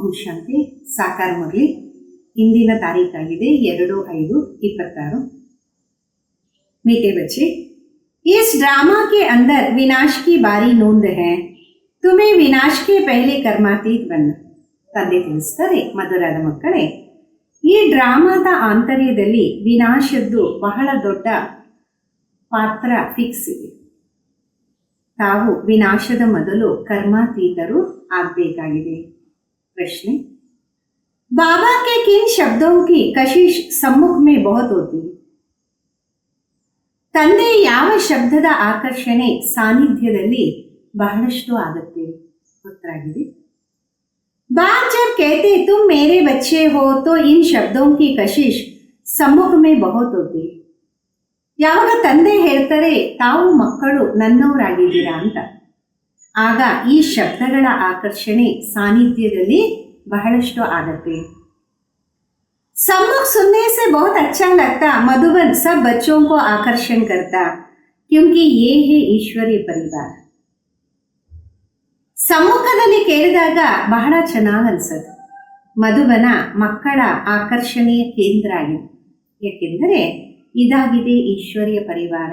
ಓಂ ಶಾಂತಿ ಸಾಕಾರ ಮುರಳಿ. ಇಂದಿನ ತಾರೀಖಾಗಿದೆ 2/5/26। मीठे बच्चे, इस ड्रामा के अंदर विनाश की बारी नोंद है। तुम्हें विनाश के पहले कर्मातीत बनना। ತಂದೆ ತಿಳಿಸ್ತಾರೆ, ಮಧುರಾದ ಮಕ್ಕಳೇ, ಈ ಡ್ರಾಮಾದ ಆಂತರ್ಯದಲ್ಲಿ ವಿನಾಶದ್ದು ಬಹಳ ದೊಡ್ಡ ಪಾತ್ರ ಫಿಕ್ಸ್ ಇದೆ. ತಾವು ವಿನಾಶದ ಮೊದಲು ಕರ್ಮಾತೀತರು ಆಗಬೇಕಾಗಿದೆ. प्रश्न, बाबा के किन शब्दों की कशिश सम्मुख में बहुत होती है? ತಂದೆ ಯಾವ ಶಬ್ದದ ಆಕರ್ಷಣೆ ಸಾನ್ನಿಧ್ಯದಲ್ಲಿ ಬಹಳಷ್ಟು ಆಗುತ್ತೆ? ಉತ್ತರ ಆಗಿದೆ, बाप जब कहते तुम मेरे बच्चे हो तो इन शब्दों की कशिश सम्मुख में बहुत होती है. ಯಾವಾಗ ತಂದೆ ಹೇಳ್ತಾರೆ ತಾವು ಮಕ್ಕಳು ನನ್ನವರಾಗಿದ್ದೀರಾ ಅಂತ, ಆಗ ಈ ಶಬ್ದಗಳ ಆಕರ್ಷಣೆ ಸಾನ್ನಿಧ್ಯದಲ್ಲಿ ಬಹಳಷ್ಟು ಆಗತ್ತೆ. सम्मुख सुनने से बहुत अच्छा लगता, मधुबन सब बच्चों को आकर्षण करता, क्योंकि ये है ईश्वरीय परिवार. ಸಮ್ಮುಖದಲ್ಲಿ ಕೇಳಿದಾಗ ಬಹಳ ಚೆನ್ನಾಗಿ ಅನ್ಸತ್ತೆ. ಮಧುಬನ ಮಕ್ಕಳ ಆಕರ್ಷಣೆಯ ಕೇಂದ್ರ ಆಗಿದೆ, ಯಾಕೆಂದರೆ ಇದಾಗಿದೆ ಈಶ್ವರೀಯ ಪರಿವಾರ.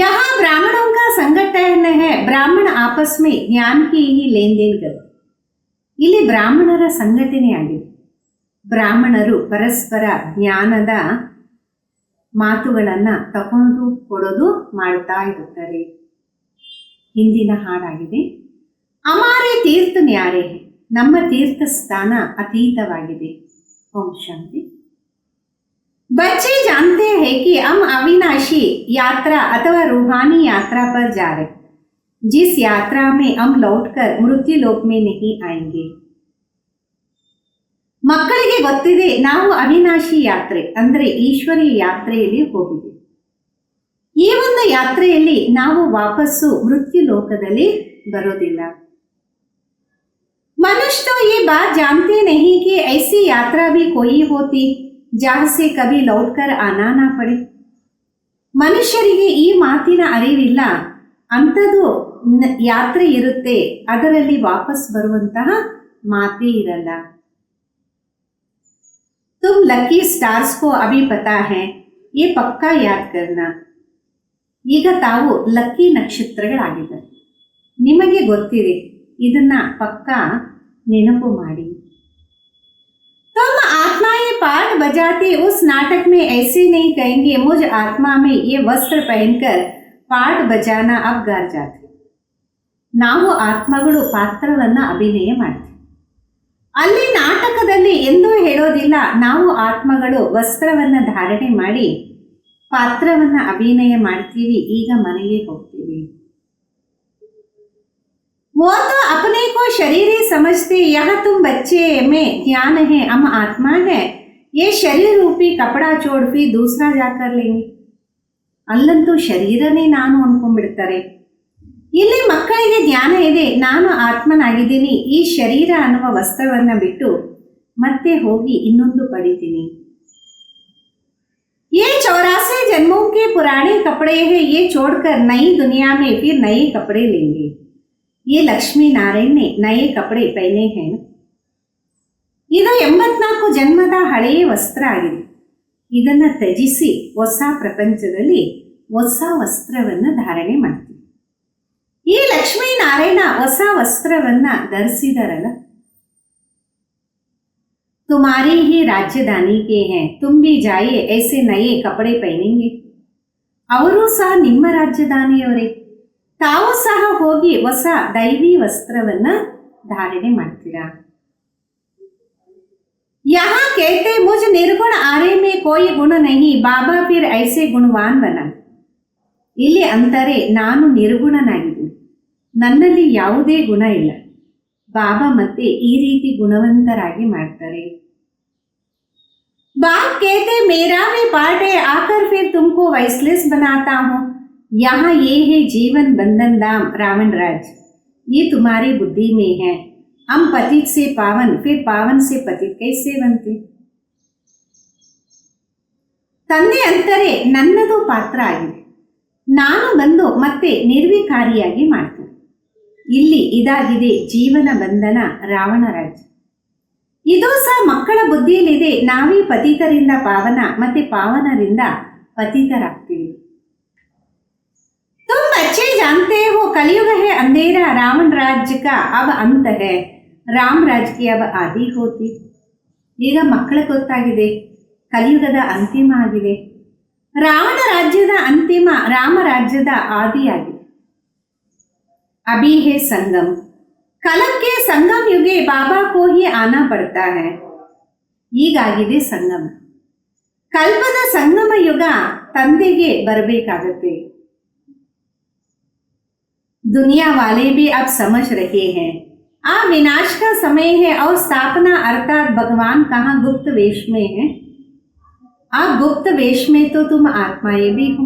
यहाँ ब्राह्मणों का संगठन है, ब्राह्मण आपस में ज्ञान की ही लेन देन करते. ಇಲ್ಲಿ ಬ್ರಾಹ್ಮಣರ ಸಂಘಟನೆ ಆಗಿದೆ. ಬ್ರಾಹ್ಮಣರು ಪರಸ್ಪರ ಜ್ಞಾನದ ಮಾತುಗಳನ್ನು ತಗೊಂಡು ಕೊಡೋದು ಮಾಡ್ತಾ ಇರುತ್ತಾರೆ. ಹಿಂದಿನ ಹಾಡಾಗಿದೆ, ಅಮಾರೆ ತೀರ್ಥ ನ್ಯಾರೆ, ನಮ್ಮ ತೀರ್ಥ ಸ್ಥಾನ ಅತೀತವಾಗಿದೆ. ಓಂ ಶಾಂತಿ. बच्चे जानते हैं कि हम अविनाशी यात्रा अथवा रूहानी यात्रा पर जा रहे, जिस यात्रा में हम लौटकर मृत्यु लोक में नहीं आएंगे. ಮಕ್ಕಳಿಗೆ ಗೊತ್ತಿದೆ ನಾವು ಅವಿನಾಶಿ ಯಾತ್ರೆ ಅಂದರೆ ಈಶ್ವರೀಯ ಯಾತ್ರೆಯಲ್ಲಿ ಹೋಗಿದ್ದೇವೆ. ಈ ಒಂದು ಯಾತ್ರೆಯಲ್ಲಿ ನಾವು ವಾಪಸ್ಸು ಮೃತ್ಯು ಲೋಕದಲ್ಲಿ ಬರೋದಿಲ್ಲ. मनुष्य तो ये बात जानते नहीं कि ऐसी यात्रा भी कोई होती जहाँ से कभी लौटकर आना ना पड़े. ಮನುಷ್ಯರಿಗೆ ಈ ಮಾತಿನ ಅರಿವಿಲ್ಲ, ಅಂಥದ್ದು ಯಾತ್ರೆ ಇರುತ್ತೆ, ಅದರಲ್ಲಿ ವಾಪಸ್ ಬರುವಂತಹ ಮಾತೇ ಇರಲ್ಲ. तुम लकी स्टार्स को अभी पता है, ये पक्का याद करना. ಈಗ ತಾವು ಲಕ್ಕಿ ನಕ್ಷತ್ರಗಳಾಗಿದ್ದಾರೆ, ನಿಮಗೆ ಗೊತ್ತಿದೆ, ಇದನ್ನ ಪಕ್ಕಾ ನೆನಪು ಮಾಡಿ. तुम आत्मा ये पाठ बजाते उस नाटक में ऐसे नहीं कहेंगे मुझ आत्मा में ये वस्त्र पहनकर पाठ बजाना अब ಗಾರ ಜಾತೆ. ನಾವು ಆತ್ಮಗಳು ಪಾತ್ರವನ್ನ ಅಭಿನಯ ಮಾಡ್ತೀವಿ. ಅಲ್ಲಿ ನಾಟಕದಲ್ಲಿ ಎಂದೂ ಹೇಳೋದಿಲ್ಲ ನಾವು ಆತ್ಮಗಳು ವಸ್ತ್ರವನ್ನ ಧಾರಣೆ ಮಾಡಿ ಪಾತ್ರವನ್ನ ಅಭಿನಯ ಮಾಡ್ತೀವಿ, ಈಗ ಮನೆಗೆ ಹೋಗ್ತೀವಿ. वो तो अपने को शरीरी समझते, यहाँ तुम बच्चे में ज्ञान है, हम आत्मा है, ये शरीर रूपी कपड़ा छोड़ फिर दूसरा जाकर लेंगे. ಅಲ್ಲಂತೂ ಶರೀರನೇ ನಾನು ಅನ್ಕೊಂಡ್ಬಿಡ್ತಾರೆ. ಇಲ್ಲಿ ಮಕ್ಕಳಿಗೆ ಜ್ಞಾನ ಇದೆ, ನಾನು ಆತ್ಮನಾಗಿದ್ದೀನಿ, ಈ ಶರೀರ ಅನ್ನುವ ವಸ್ತ್ರವನ್ನ ಬಿಟ್ಟು ಮತ್ತೆ ಹೋಗಿ ಇನ್ನೊಂದು ಪಡಿತೀನಿ. ये 84 जन्मों के पुराने कपड़े हैं, ये छोड़कर नई दुनिया में फिर नए कपड़े लेंगे. ये लक्ष्मी नारायण ने नए कपड़े पहने हैं. ಇದು 84 ಜನ್ಮದ ಹಳೆಯ ವಸ್ತ್ರ ಆಗಿದೆ. ಇದನ್ನ ತ್ಯಜಿಸಿ ಹೊಸ ಪ್ರಪಂಚದಲ್ಲಿ ಹೊಸ ವಸ್ತ್ರವನ್ನ ಧಾರಣೆ ಮಾಡ್ತೀವಿ. ಈ ಲಕ್ಷ್ಮೀ ನಾರಾಯಣ ಹೊಸ ವಸ್ತ್ರವನ್ನ ಧರಿಸಿದರಲ್ಲ. तुम्हारी ही ರಾಜಧಾನಿ के हैं, तुम भी जाइए ऐसे नए कपड़े पहनेंगे. ಅವರು ಸಹ ನಿಮ್ಮ ರಾಜಧಾನಿಯವರೇ, ತಾವು ಸಹ ಹೋಗಿ ಹೊಸ ದೈವಿ ವಸ್ತ್ರವನ್ನ ಧಾರಣೆ ಮಾಡ್ತೀರಾ. यहाँ कहते मुझ निर्गुण आरे में कोई गुण नहीं, बाबा फिर ऐसे गुणवान बना. ಇಲ್ಲಿ ಅಂತಾರೆ ನಾನು ನಿರ್ಗುಣನಾಗಿದ್ದೀನಿ, ನನ್ನಲ್ಲಿ ಯಾವುದೇ ಗುಣ ಇಲ್ಲ, ಬಾಬಾ ಮತ್ತೆ ಈ ರೀತಿ ಗುಣವಂತರಾಗಿ ಮಾಡ್ತಾರೆ. बाप कहते मेरा भी पार्ट है, आकर फिर तुमको वैसलेस बनाता हूँ. यहाँ ये है जीवन बंधन धाम रावण राज, ये तुम्हारी बुद्धि में है. हम पतित से पावन, फिर पावन से पतित कैसे बनते. ತಂದೆ ಅಂತಾರೆ ನನ್ನದು ಪಾತ್ರ ಆಗಿದೆ, ನಾನು ಬಂದು ಮತ್ತೆ ನಿರ್ವಿಕಾರಿಯಾಗಿ ಮಾಡ್ತೇನೆ. ಇಲ್ಲಿ ಇದಾಗಿದೆ ಜೀವನ ಬಂಧನ, ರಾವಣ ರಾಜ್ಯ. ಇದು ಸಹ ಮಕ್ಕಳ ಬುದ್ಧಿಯಲ್ಲಿದೆ. ನಾವೇ ಪತಿತರಿಂದ ಪಾವನ ಮತ್ತೆ ಪಾವನರಿಂದ ಪತಿತರಾಗ್ತೀವಿ. तुम बच्चे जानते हो कलयुग है अंधेरा, रावण राज्य का अब अंत है, ರಾಮ್ ರಾಜ್ ಕಿ ಅಬ್ ಆದಿ ಹೋತಿ. ಈಗ ಮಕ್ಕಳ ಗೊತ್ತಾಗಿದೆ ಕಲಿಯುಗದ ಅಂತಿಮ ಆಗಿದೆ, ರಾವಣ ರಾಜ್ಯದ ಅಂತಿಮ, ರಾಮ ರಾಜ್ಯದ ಆದಿಯಾಗಿದೆ. ಅಭಿ ಹೇ ಸಂಗಮ್, ಕಲಂ ಕೆ ಸಂಗಮ್ ಯುಗೆ ಬಾಬಾ ಕೋ ಹಿ ಆನಾ ಪಡ್ತಾ ಹೈ. ಈಗಾಗಿದೆ ಸಂಗಮ, ಕಲ್ಪದ ಸಂಗಮ ಯುಗ ತಂದೆಗೆ ಬರಬೇಕಾಗತ್ತೆ. दुनिया वाले भी अब समझ रहे हैं अब विनाश का समय है और स्थापना अर्थात भगवान कहाँ गुप्त वेश में है. आप गुप्त वेश में तो तुम आत्माएं भी हो.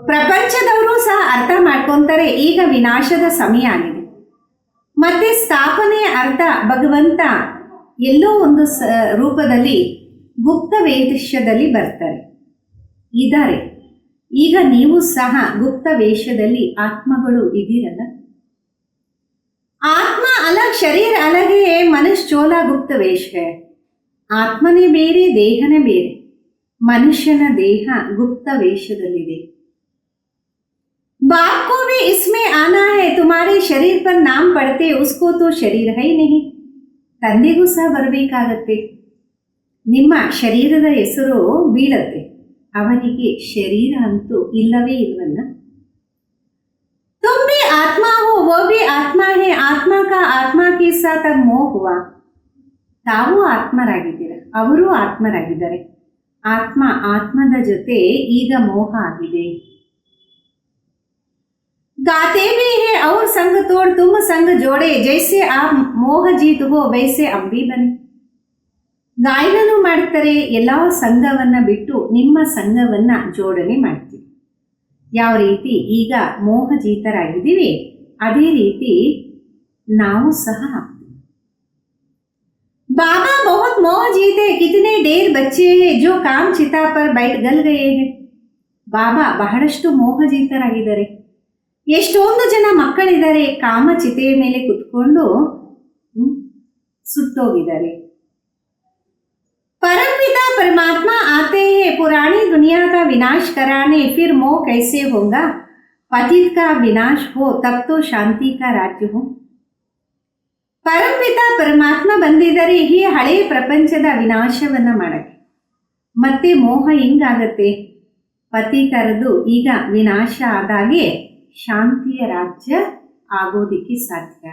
ಪ್ರಪಂಚದವರು ಸಹ ಅರ್ಥ ಮಾಡ್ಕೊಂತಾರೆ ಈಗ ವಿನಾಶದ ಸಮಯ ಆಗಿದೆ, ಮತ್ತೆ ಸ್ಥಾಪನೆ ಅರ್ಥ ಭಗವಂತ ಎಲ್ಲೋ ಒಂದು ರೂಪದಲ್ಲಿ ಗುಪ್ತ ವೇಷದಲ್ಲಿ ಬರ್ತಾರೆ ಇದ್ದಾರೆ. ಈಗ ನೀವು ಸಹ ಗುಪ್ತ ವೇಷದಲ್ಲಿ ಆತ್ಮಗಳು ಇದ್ದೀರಲ್ಲ. ಆತ್ಮ ಅಲಗ್ ಶರೀರ ಅಲಗ್ ಹೇ, ಮನುಷ್ಯ ಚೋಲ ಗುಪ್ತ ವೇಷ ಹೇ. ಆತ್ಮನೇ ಬೇರೆ, ದೇಹನೇ ಬೇರೆ. ಮನುಷ್ಯನ ದೇಹ ಗುಪ್ತ ವೇಷದಲ್ಲಿದೆ. बाप को भी इसमें आना है, तुम्हारे शरीर पर नाम पढ़ते उसको तो शरीर है ही नहीं. ತಂದೆಗೂ ಸಹ ಬರಬೇಕಾಗತ್ತೆ, ನಿಮ್ಮ ಶರೀರದ ಹೆಸರು ಬೀಳತ್ತೆ, ಅವರಿಗೆ ಶರೀರ ಅಂತೂ ಇಲ್ಲವೇ ಇಲ್ವಲ್ಲ. तुम भी आत्मा हो वो भी आत्मा है, आत्मा का आत्मा के साथ अब मोह हुआ. ತಾವು ಆತ್ಮರಾಗಿದ್ದೀರ, ಅವರು ಆತ್ಮರಾಗಿದ್ದಾರೆ. ಆತ್ಮ ಆತ್ಮದ ಜೊತೆ ಈಗ ಮೋಹ ಆಗಿದೆ. गाते भी है और संग तोड़ तुम संग जोड़े, जैसे आप मोह जीत हो वैसे हम भी बने. ಗಾಯನನು ಮಾಡ್ತಾರೆ, ಎಲ್ಲ ಸಂಘವನ್ನ ಬಿಟ್ಟು ನಿಮ್ಮ ಸಂಘವನ್ನ ಜೋಡಣೆ ಮಾಡ್ತೀವಿ. ಯಾವ ರೀತಿ ಈಗ ಮೋಹಜೀತರಾಗಿದ್ದೀವಿ ಅದೇ ರೀತಿ ನಾವು ಸಹ ಆಗ್ತೀವಿ. बाबा बहुत मोह जीते, कितने ढेर बच्चे हैं जो काम चिता पर बैठ गल गए हैं. ಬಾಬಾ ಬಹಳಷ್ಟು ಮೋಹಜೀತರಾಗಿದ್ದಾರೆ. ಎಷ್ಟೊಂದು ಜನ ಮಕ್ಕಳಿದ್ದಾರೆ ಕಾಮಚಿತೆಯ ಮೇಲೆ ಕುತ್ಕೊಂಡು ಸುಟ್ಟೋಗಿದ್ದಾರೆ. परमपिता परमात्मा आते हैं पुरानी दुनिया का विनाश कराने, फिर मोह कैसे होगा. पतित का विनाश हो तब तो शांति का राज्य हो. ಪರಂಪಿತ ಪರಮಾತ್ಮ ಬಂದಿದ್ದಾರೆ ಈ ಹಳೆಯ ಪ್ರಪಂಚದ ವಿನಾಶವನ್ನ ಮಾಡಕ್ಕೆ. ಮತ್ತೆ ಮೋಹ ಹಿಂಗಾಗತ್ತೆ, ಪತಿತರದು ಈಗ ವಿನಾಶ ಆದಾಗೆ ಶಾಂತಿಯ ರಾಜ್ಯ ಆಗೋದಿಕ್ಕೆ ಸಾಧ್ಯ.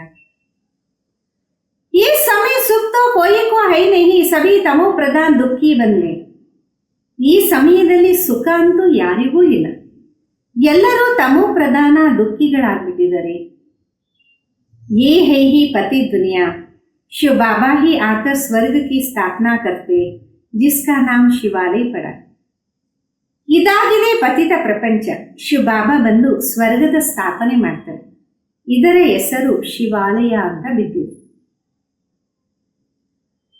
ಈ ಸಮಯ ಸುಖ ತೋ ಕೋಯಿ ಕೋ ಹೈ ನಹಿ, ಸಭಿ ತಮೋ ಪ್ರಧಾನ್ ದುಃಖಿ ಬಂದೆ. ಈ ಸಮಯದಲ್ಲಿ ಸುಖ ಅಂತೂ ಯಾರಿಗೂ ಇಲ್ಲ, ಎಲ್ಲರೂ ತಮೋ ಪ್ರಧಾನ ದುಃಖಿಗಳಾಗ್ಬಿಟ್ಟಿದ್ದಾರೆ. ये है ही पति दुनिया, शिव बाबा ही आकर स्वर्ग की स्थापना करते, जिसका नाम शिवालय पड़ा. ಇದಾಗಿದೆ ಪತಿತ ಪ್ರಪಂಚ. ಶಿವ ಬಾಬಾ ಬಂದು ಸ್ವರ್ಗದ ಸ್ಥಾಪನೆ ಮಾಡ್ತಾರೆ, ಇದರ ಹೆಸರು ಶಿವಾಲಯ ಅಂತ ಬಿದ್ದಿದೆ.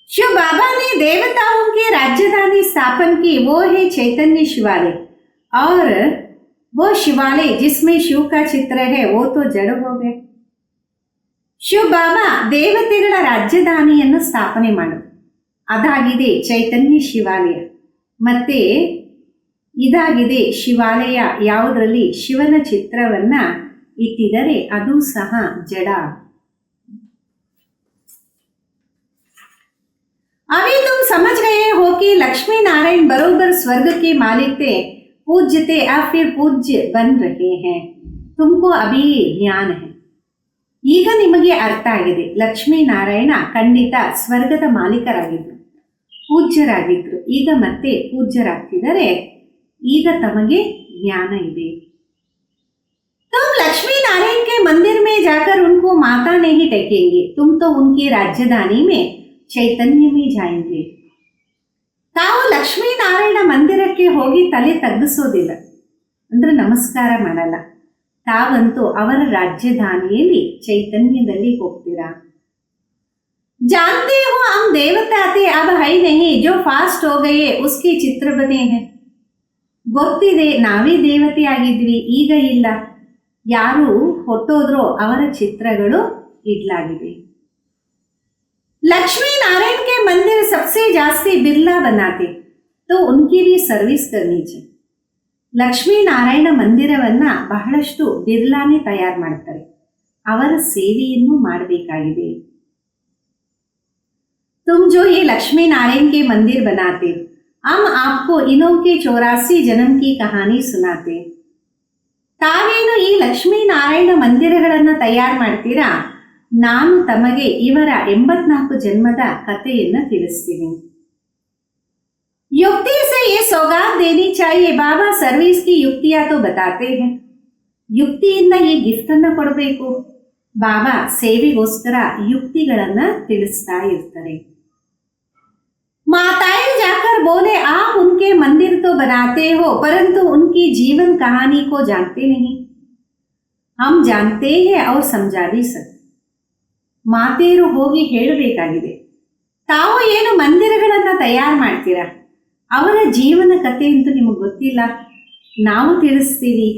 शिव बाबा ने देवताओं के राजधानी स्थापन की, वो है चैतन्य शिवालय. और वो शिवालय जिसमें शिव का चित्र है वो तो जड़ हो गए. ಶಿವ ಬಾಬಾ ದೇವತೆಗಳ ರಾಜಧಾನಿಯನ್ನು ಸ್ಥಾಪನೆ ಮಾಡೋದು, ಅದಾಗಿದೆ ಚೈತನ್ಯ ಶಿವಾಲಯ. ಮತ್ತೆ ಇದಾಗಿದೆ ಶಿವಾಲಯ, ಯಾವುದರಲ್ಲಿ ಶಿವನ ಚಿತ್ರವನ್ನ ಇಟ್ಟಿದರೆ ಅದು ಸಹ ಜಡ. अभी तुम समझ गए हो कि लक्ष्मी नारायण बरोबर स्वर्ग के मालिक थे, पूज्य थे, अब फिर पूज्य बन रहे हैं. तुमको अभी ज्ञान है. ಈಗ ನಿಮಗೆ ಅರ್ಥ ಆಗಿದೆ, ಲಕ್ಷ್ಮೀನಾರಾಯಣ ಖಂಡಿತ ಸ್ವರ್ಗದ ಮಾಲೀಕರಾಗಿದ್ರು, ಪೂಜ್ಯರಾಗಿದ್ರು, ಈಗ ಮತ್ತೆ ಪೂಜ್ಯರಾಗ್ತಿದ್ದಾರೆ. ಈಗ ತಮಗೆ ಜ್ಞಾನ ಇದೆ. तुम लक्ष्मी नारायण के मंदिर में जाकर उनको माता नहीं टेकेंगे, तुम तो उनकी राजधानी में चैतन्य में जाएंगे. ತಾವು ಲಕ್ಷ್ಮೀನಾರಾಯಣ ಮಂದಿರಕ್ಕೆ ಹೋಗಿ ತಲೆ ತಗ್ಗಿಸೋದಿಲ್ಲ, ಅಂದ್ರೆ ನಮಸ್ಕಾರ ಮಾಡಲ್ಲ. ತಾವಂತೂ ಅವರ ರಾಜಧಾನಿಯಲ್ಲಿ ಚೈತನ್ಯದಲ್ಲಿ ಹೋಗ್ತೀರಾ. जानते हो हम देवता थे अब है नहीं, जो फास्ट हो गए उसके चित्र बने हैं. ಗೊತ್ತಿದೆ ನಾವೇ ದೇವತೆ ಆಗಿದ್ವಿ, ಈಗ ಇಲ್ಲ. ಯಾರು ಹೊಟ್ಟೋದ್ರೋ ಅವರ ಚಿತ್ರಗಳು ಇಡಲಾಗಿದೆ. लक्ष्मी नारायण के मंदिर सबसे जास्ती बिरला बनाते तो उनकी भी सर्विस करनी चाहिए. ಲಕ್ಷ್ಮೀ ನಾರಾಯಣ ಮಂದಿರವನ್ನ ಬಹಳಷ್ಟು ಬಿರ್ಲಾನೇ ತಯಾರು ಮಾಡ್ತಾರೆ, ಅವರ ಸೇವೆಯನ್ನು ಮಾಡಬೇಕಾಗಿದೆ. तुम जो ये लक्ष्मी नारायण के मंदिर बनाते, हम आपको इनों के 84 जन्म की कहानी सुनाते. ತಾವೇನು ಈ ಲಕ್ಷ್ಮೀ ನಾರಾಯಣ ಮಂದಿರಗಳನ್ನು ತಯಾರು ಮಾಡ್ತೀರಾ, ನಾನು ತಮಗೆ ಇವರ 84 ಜನ್ಮದ ಕಥೆಯನ್ನು ತಿಳಿಸ್ತೀನಿ. युक्ति से ये सौगात देनी चाहिए. बाबा सर्विस की युक्तियां तो बताते हैं. ಯುಕ್ತಿಯಿಂದ ಈ ಗಿಫ್ಟ್ ಅನ್ನ ಕೊಡಬೇಕು. ಬಾಬಾ ಸೇವೆಗೋಸ್ಕರ ಯುಕ್ತಿಗಳನ್ನ ತಿಳಿಸ್ತಾ ಇರ್ತಾರೆ. माताएं जाकर बोले, आप उनके मंदिर तो बनाते हो परंतु उनकी जीवन कहानी को जानते नहीं. हम जानते हैं और समझा भी सकते. ಮಾತೆಯರು ಹೋಗಿ ಹೇಳಬೇಕಾಗಿದೆ, ತಾವು ಏನು ಮಂದಿರಗಳನ್ನ ತಯಾರು ಮಾಡ್ತೀರಾ, ಅವರ ಜೀವನ ಕಥೆ ಅಂತೂ ನಿಮಗೆ ಗೊತ್ತಿಲ್ಲ, ನಾವು ತಿಳಿಸ್ತೀವಿ,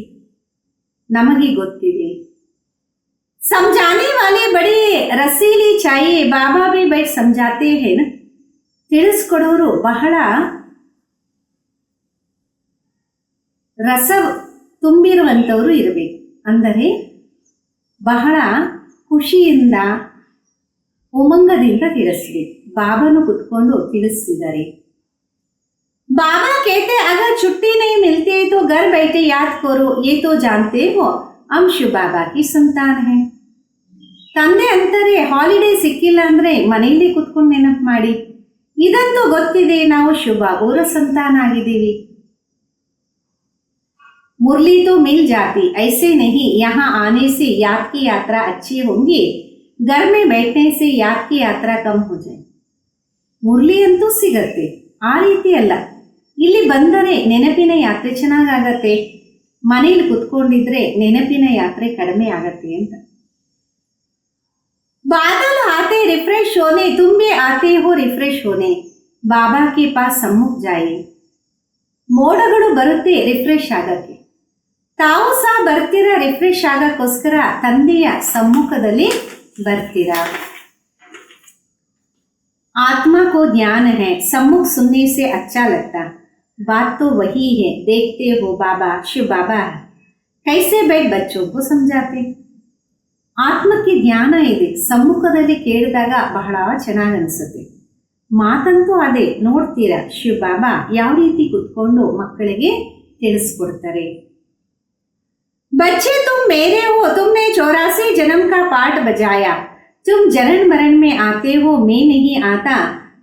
ನಮಗೆ ಗೊತ್ತಿದೆ. समझाने वाले बड़ी रसीली चाहिए. बाबा भी बैठ समझाते हैं ना. ತಿಳಿಸ್ಕೊಡೋರು ಬಹಳ ರಸ ತುಂಬಿರುವಂಥವರು ಇರಬೇಕು. ಅಂದರೆ ಬಹಳ ಖುಷಿಯಿಂದ ಉಮಂಗದಿಂದ ತಿಳಿಸ್ಬೇಕು. ಬಾಬಾನು ಕುತ್ಕೊಂಡು ತಿಳಿಸ್ತಿದ್ದಾರೆ. बाबा कहते अगर छुट्टी नहीं मिलती है तो घर बैठे याद करो, ये तो जानते हो हम शिव बाबा की संतान है. ತಂದೆ ಅಂತಾರೆ, ಹಾಲಿಡೇ ಸಿಕ್ಕಿಲ್ಲ ಅಂದ್ರೆ ಮನೆಯಲ್ಲಿ ಕುತ್ಕೊಂಡು ನೆನಪು ಮಾಡಿ, ಇದಂತೂ ಗೊತ್ತಿದೆ, ನಾವು ಶಿವ ಬಾಬಾವರ ಸಂತಾನ ಆಗಿದ್ದೀವಿ. मुरली तो मिल जाती, ऐसे नहीं यहाँ आने से याद की यात्रा अच्छी होंगी, घर में बैठने से याद की यात्रा कम हो जाए. ಮುರಳಿ ಅಂತೂ ಸಿಗತ್ತೆ, ಆ ರೀತಿ ಅಲ್ಲ, ಇಲ್ಲಿ ಬಂದರೆ ನೆನಪಿನ ಯಾತ್ರೆ ಚೆನ್ನಾಗಾಗತ್ತೆ, ಮನೇಲಿ ಕುತ್ಕೊಂಡಿದ್ರೆ ನೆನಪಿನ ಯಾತ್ರೆ ಕಡಿಮೆ ಆಗತ್ತೆ ಅಂತ. बादल आते रिफ्रेश होने, तुम भी आते हो रिफ्रेश होने, बाबा के पास सम्मुख जाइए. ಮೋಡಗಳು ಬರುತ್ತೆ ರಿಫ್ರೆಶ್ ಆಗಕ್ಕೆ, ತಾವು ಸಹ ಬರ್ತೀರಾ ರಿಫ್ರೆಶ್ ಆಗಕ್ಕೋಸ್ಕರ ತಂದೆಯ ಸಮ್ಮುಖದಲ್ಲಿ ಬರ್ತೀರಾ. आत्मा को ज्ञान है, सम्मुख सुनने से अच्छा लगता, बात तो वही है, देखते हो बाबा शिव बाबा है, कैसे बैठ बच्चों को समझाते. ಆತ್ಮಕ್ಕೆ ಜ್ಞಾನ ಇದೆ, ಸಮ್ಮುಖದಲ್ಲಿ ಕೇಳಿದಾಗ ಬಹಳ ಚೆನ್ನಾಗಿ ಅನಿಸುತ್ತೆ. ಮಾತಂತೂ ಅದೇ, ನೋಡ್ತೀರಾ ಶಿವ ಬಾಬಾ ಯಾವ ರೀತಿ ಕುತ್ಕೊಂಡು ಮಕ್ಕಳಿಗೆ ತಿಳಿಸ್ಕೊಡ್ತಾರೆ. बच्चे तुम मेरे हो, तुमने 84 जन्म का पाठ बजाया, तुम जनन मरण में आते हो, मैं नहीं आता,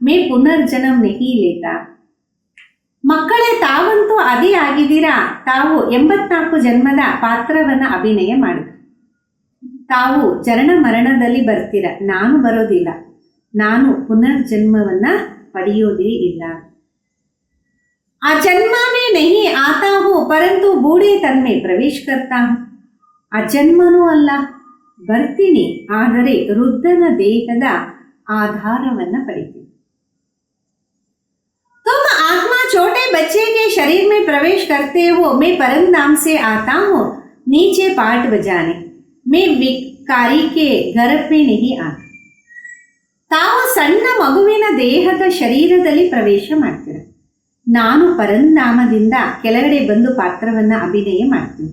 मैं पुनर्जन्म नहीं लेता. ಮಕ್ಕಳೇ ತಾವಂತೂ ಅದೇ ಆಗಿದ್ದೀರಾ, ತಾವು 84 ಜನ್ಮದ ಪಾತ್ರವನ್ನ ಅಭಿನಯ ಮಾಡಿದ್ರು, ತಾವು ಚರಣ ಮರಣದಲ್ಲಿ ಬರ್ತೀರ, ನಾನು ಬರೋದಿಲ್ಲ, ನಾನು ಪುನರ್ಜನ್ಮವನ್ನ ಪಡೆಯೋದೇ ಇಲ್ಲ. ಆ ಜನ್ಮ ಮೇ ನಹಿ ಆತಾ ಹೋ ಪರಂತು ಬೂಢೆ ತನ್ಮೆ ಪ್ರವೇಶ ಕರ್ತಾ ಹೂಂ. ಆ ಜನ್ಮನೂ ಅಲ್ಲ, ಬರ್ತೀನಿ, ಆದರೆ ವೃದ್ಧನ ದೇಹದ ಆಧಾರವನ್ನ ಪಡಿತೀನಿ. तुम आत्मा छोटे बच्चे के शरीर में प्रवेश करते हो, मैं परम धाम से आता हूँ नीचे पाठ बजाने, मैं विकारी के घर पे नहीं आता. ತಾವು ಸಣ್ಣ ಮಗುವಿನ ದೇಹದ ಶರೀರದಲ್ಲಿ ಪ್ರವೇಶ ಮಾಡ್ತೀರ, ನಾನು ಪರಂಧಾಮದಿಂದ ಕೆಳಗಡೆ ಬಂದು ಪಾತ್ರವನ್ನ ಅಭಿನಯ ಮಾಡ್ತೀನಿ,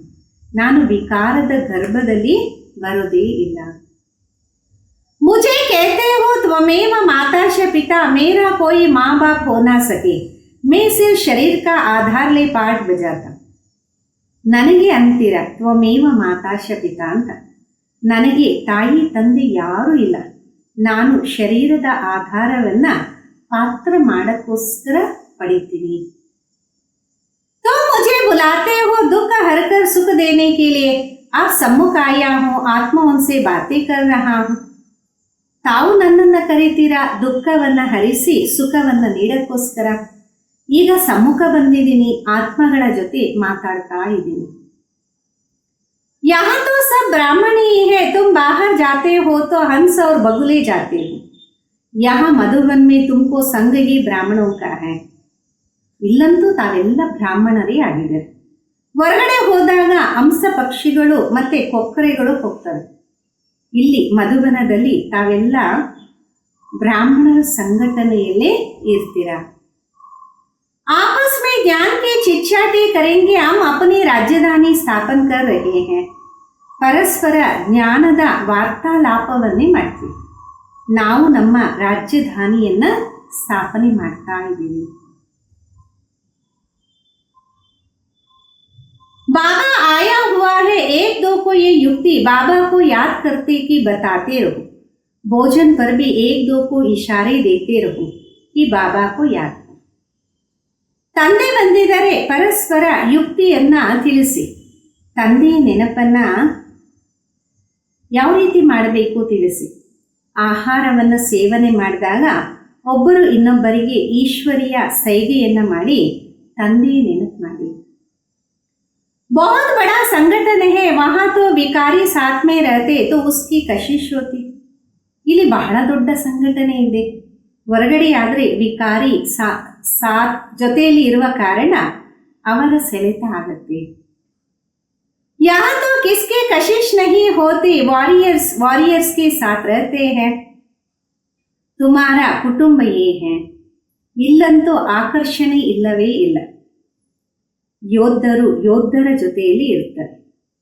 ನಾನು ವಿಕಾರದ ಗರ್ಭದಲ್ಲಿ ಬರೋದೇ ಇಲ್ಲ. मुझे कहते हो त्वमेव माता च पिता, मेरा कोई माँ बाप हो ना सके, मैं सिर्फ शरीर का आधार ले पाठ बजाता. ನನಗೆ ಅಂತೀರ ತ್ವಮೇವ ಮಾತಾ च पिता ಅಂತ, ನನಗೆ ತಾಯಿ ತಂದೆ ಯಾರೂ ಇಲ್ಲ, ನಾನು ಶರೀರದ ಆಧಾರವನ್ನ ಪಾತ್ರ ಮಾಡಕ್ಕೋಸ್ಕರ ಪಡಿತೀನಿ. तुम मुझे बुलाते हो दुख हरकर सुख देने के लिए, आप सम्मुख आया हूँ, आत्मा उनसे बातें कर रहा हूँ. ತಾವು ನನ್ನನ್ನು ಕರೀತೀರಾ ದುಃಖವನ್ನ ಹರಿಸಿ ಸುಖವನ್ನ ನೀಡಕ್ಕೋಸ್ಕರ, ಈಗ ಸಮ್ಮುಖ ಬಂದಿದ್ದೀನಿ, ಆತ್ಮಗಳ ಜೊತೆ ಮಾತಾಡ್ತಾ ಇದ್ದೀನಿ. यहाँ तो सब ब्राह्मण ही है, तुम बाहर जाते हो तो हंस और बगुले जाते हो, यहाँ मधुबन में तुमको संग ही ब्राह्मणों का है. ಇಲ್ಲಂತೂ ತಾವೆಲ್ಲ ಬ್ರಾಹ್ಮಣರೇ ಆಗಿದ್ದಾರೆ, ಹೊರಗಡೆ ಹೋದಾಗ ಹಂಸ ಪಕ್ಷಿಗಳು ಮತ್ತೆ ಕೊಕ್ಕರೆಗಳು ಹೋಗ್ತವೆ. ಇಲ್ಲಿ ಮಧುಬನದಲ್ಲಿ ತಾವೆಲ್ಲ ಬ್ರಾಹ್ಮಣರ ಸಂಘಟನೆಯಲ್ಲೇ ಇರ್ತೀರ. आपस में ज्ञान के चिट्चाटे करेंगे, हम अपनी राजधानी स्थापन कर रहे हैं. ಪರಸ್ಪರ ಜ್ಞಾನದ ವಾರ್ತಾಲಾಪವನ್ನೇ ಮಾಡ್ತೀವಿ. ನಾವು ನಮ್ಮ ರಾಜಧಾನಿಯನ್ನ ಸ್ಥಾಪನೆ ಮಾಡ್ತಾ ಇದ್ದೀವಿ. बाबा आया हुआ है, एक दो को ये युक्ति बाबा को याद करते कि बताते रहो. भोजन पर भी एक दो को इशारे देते रहो कि बाबा को याद करो. ತಂದೆ ಬಂದಿದ್ದಾರೆ, ಪರಸ್ಪರ ಯುಕ್ತಿಯನ್ನ ತಿಳಿಸಿ. ತಂದೆಯ ನೆನಪನ್ನ ಯಾವ ರೀತಿ ಮಾಡಬೇಕು ತಿಳಿಸಿ. ಆಹಾರವನ್ನು ಸೇವನೆ ಮಾಡಿದಾಗ ಒಬ್ಬರು ಇನ್ನೊಬ್ಬರಿಗೆ ಈಶ್ವರಿಯ ಸೈಗೆಯನ್ನ ಮಾಡಿ ತಂದೆಯ ನೆನಪು ಮಾಡಿ. बहुत बड़ा संगठन है, वहां तो विकारी साथ में रहते तो उसकी कशिश होती. ಇಲ್ಲಿ ಬಹಳ ದೊಡ್ಡ ಸಂಘಟನೆ ಇದೆ. ಹೊರಗಡೆ ಆದರೆ ವಿಕಾರಿ ಸಾಥ್ ಜೊತೆಯಲ್ಲಿ ಇರುವ ಕಾರಣ ಅವರ ಸೆಳೆತ ಆಗುತ್ತೆ. यहाँ तो किसके कशिश नहीं होती, वॉरियर्स के साथ रहते हैं. तुम्हारा ಕುಟುಂಬ ये है. ಇಲ್ಲಂತೂ ಆಕರ್ಷಣೆ ಇಲ್ಲವೇ ಇಲ್ಲ. ಯೋಧರ ಜೊತೆಯಲ್ಲಿ ಇರ್ತಾರೆ.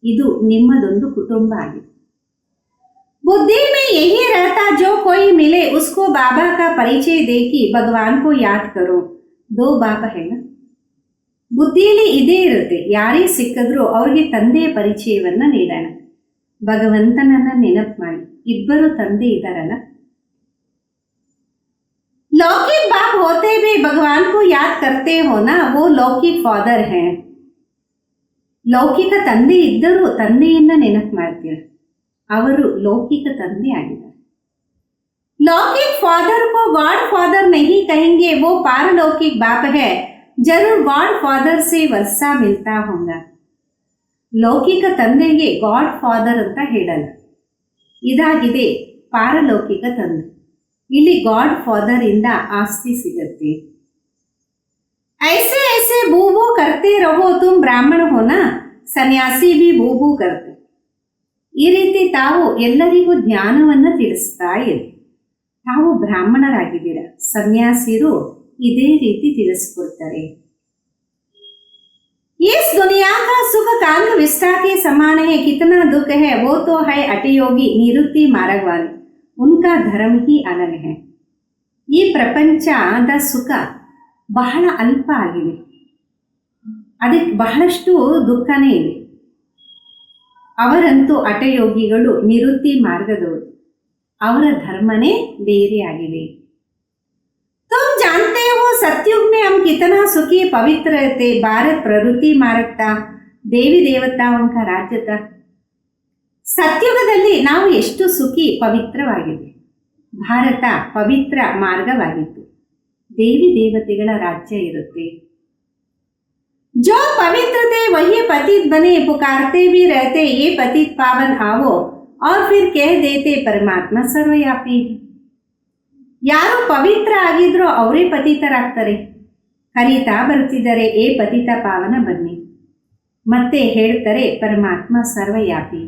ಇದು ನಿಮ್ಮದೊಂದು ಕುಟುಂಬ ಆಗಿದೆ. बुद्धि में यही रहता, जो कोई मिले उसको बाबा का परिचय दे कि भगवान को याद करो. दो बाबा है ना. ಬುದ್ಧಿಯಲ್ಲಿ ಇದೇ ಇರುತ್ತೆ. ಯಾರೇ ಸಿಕ್ಕಿದ್ರೂ ಅವ್ರಿಗೆ ತಂದೆಯ ಪರಿಚಯವನ್ನ ನೀಡೋಣ. ಭಗವಂತನನ್ನ ನೆನಪು ಮಾಡಿ. ಇಬ್ಬರು ತಂದೆ ಇದ್ದಾರಲ್ಲ. लौकिक बाप होते भी भगवान को याद करते हो ना, वो लौकिक फादर है. ಲೌಕಿಕ ತಂದೆ ಇದ್ದರೂ ತಂದೆಯನ್ನ ನೆನಪು ಮಾಡ್ತೀರ. ಅವರು ಲೌಕಿಕ ತಂದೆ ಆಗಿದ್ದಾರೆ. लौकिक फादर को गॉड फादर नहीं कहेंगे, वो पारलौकिक बाप है. जरूर गॉड फादर से वर्षा मिलता होगा. ಲೌಕಿಕ ತಂದೆಗೆ ಗಾಡ್ ಫಾದರ್ ಅಂತ ಹೇಳಲ್ಲ. ಇದಾಗಿದೆ ಪಾರಲೌಕಿಕ ತಂದೆ. ಇಲ್ಲಿ ಗಾಡ್ ಫಾದರ್ ಇಂದ ಆಸ್ತಿ ಸಿಗತ್ತೆ. ऐसे ऐसे बू बू करते रहो, तुम ब्राह्मण हो ना, ಸನ್ಯಾಸಿ भी बू बू करते. ಈ ರೀತಿ ತಾವು ಎಲ್ಲರಿಗೂ ಜ್ಞಾನವನ್ನ ತಿಳಿಸ್ತಾ ಇರಿ. ತಾವು ಬ್ರಾಹ್ಮಣರಾಗಿದ್ದೀರ, ಸನ್ಯಾಸಿರು ಇದೇ ರೀತಿ ತಿಳಿಸ್ಕೊಡ್ತಾರೆ. इस दुनिया का सुख कांग विष्ठा के समान है, कितना दुख है वो तो है अटयोगी निवृत्ति मार्ग वाले, उनका धर्म ही अलग है. ಈ ಪ್ರಪಂಚದ ಸುಖ ಬಹಳ ಅಲ್ಪ ಆಗಿದೆ, ಅದಕ್ಕೆ ಬಹಳಷ್ಟು ದುಃಖನೇ ಇದೆ. ಅವರಂತೂ ಹಠಯೋಗಿಗಳು, ನಿವೃತ್ತಿ ಮಾರ್ಗದವರು. ಅವರ ಧರ್ಮನೇ ಬೇರೆ ಆಗಿದೆ. तुम जानते हो सतयुग में हम कितना सुखी पवित्र थे. भारत प्रवृत्ति मार्ग था, ದೇವಿ ದೇವತಾವಂಕ ರಾಜ್ಯದ. ಸತ್ಯುಗದಲ್ಲಿ ನಾವು ಎಷ್ಟು ಸುಖಿ ಪವಿತ್ರವಾಗಿದೆ. ಭಾರತ ಪವಿತ್ರ ಮಾರ್ಗವಾಗಿತ್ತು. ದೇವಿ ದೇವತೆಗಳ ರಾಜ್ಯ ಇರುತ್ತೆ. जो पवित्र थे वही पतित बने, पुकारते भी रहते ये पतित पावन आवो, और फिर कह देते परमात्मा सर्वव्यापी. ಯಾರು ಪವಿತ್ರ ಆಗಿದ್ರೋ ಅವರೇ ಪತಿತರಾಗ್ತಾರೆ. ಕರೀತಾ ಬರ್ತಿದ್ದಾರೆ, ಏ ಪತಿತ ಪಾವನ ಬನ್ನಿ, ಮತ್ತೆ ಹೇಳ್ತಾರೆ ಪರಮಾತ್ಮ ಸರ್ವವ್ಯಾಪಿ.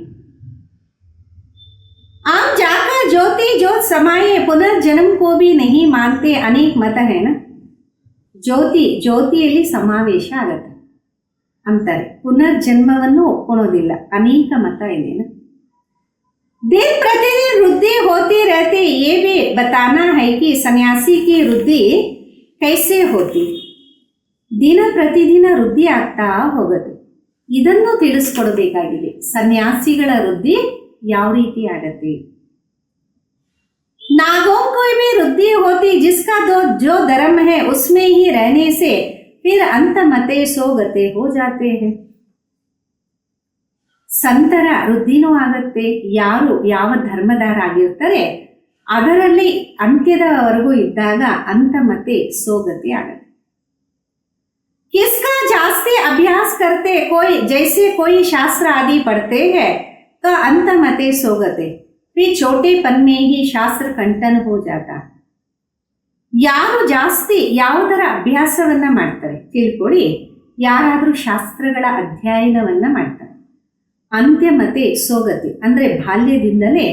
आम जाकर ज्योति ज्योत समाये, पुनर्जन्म को भी नहीं मानते, अनेक मत है ना. ಜ್ಯೋತಿಯಲ್ಲಿ ಸಮಾವೇಶ ಆಗತ್ತೆ ಅಂತಾರೆ. ಪುನರ್ಜನ್ಮವನ್ನು ಒಪ್ಕೊಳ್ಳೋದಿಲ್ಲ, ಅನೇಕ ಮತ ಇದೆನಾ. दिन प्रतिदिन वृद्धि होती रहती, ये भी बताना है कि सन्यासी की वृद्धि कैसे होती. ದಿನ ಪ್ರತಿದಿನ ವೃದ್ಧಿ ಆಗ್ತಾ ಹೋಗುತ್ತೆ. ಇದನ್ನು ತಿಳಿಸ್ಕೊಡ್ಬೇಕಾಗಿದೆ. ಸನ್ಯಾಸಿಗಳ ವೃದ್ಧಿ ಯಾವ ರೀತಿ ಆಗತ್ತೆ. नागों को भी वृद्धि होती, जिसका जो धर्म है उसमें ही रहने से फिर अंत मते सोगते हो जाते हैं. ಸಂತರ ವೃದ್ಧಿನೂ ಆಗತ್ತೆ. ಯಾರು ಯಾವ ಧರ್ಮದಾರಾಗಿರ್ತಾರೆ ಅದರಲ್ಲಿ ಅಂತ್ಯದವರೆಗೂ ಇದ್ದಾಗ ಅಂತ ಮತ್ತೆ ಸೋಗತಿ ಆಗತ್ತೆ. किसका जास्ती अभ्यास करते, कोई जैसे कोई शास्त्र आदि पढ़ते हैं तो अंत मते सोगते, फिर छोटेपन में ही शास्त्र कंठन हो जाता. ಯಾರು ಜಾಸ್ತಿ ಯಾವುದರ ಅಭ್ಯಾಸವನ್ನ ಮಾಡ್ತಾರೆ ತಿಳ್ಕೊಳ್ಳಿ, ಯಾರಾದರೂ ಶಾಸ್ತ್ರಗಳ ಅಧ್ಯಯನವನ್ನು ಮಾಡ್ತಾರೆ. ಅಂತ್ಯ ಮತ್ತೆ ಸೋಗತಿ ಅಂದರೆ ಬಾಲ್ಯದಿಂದಲೇ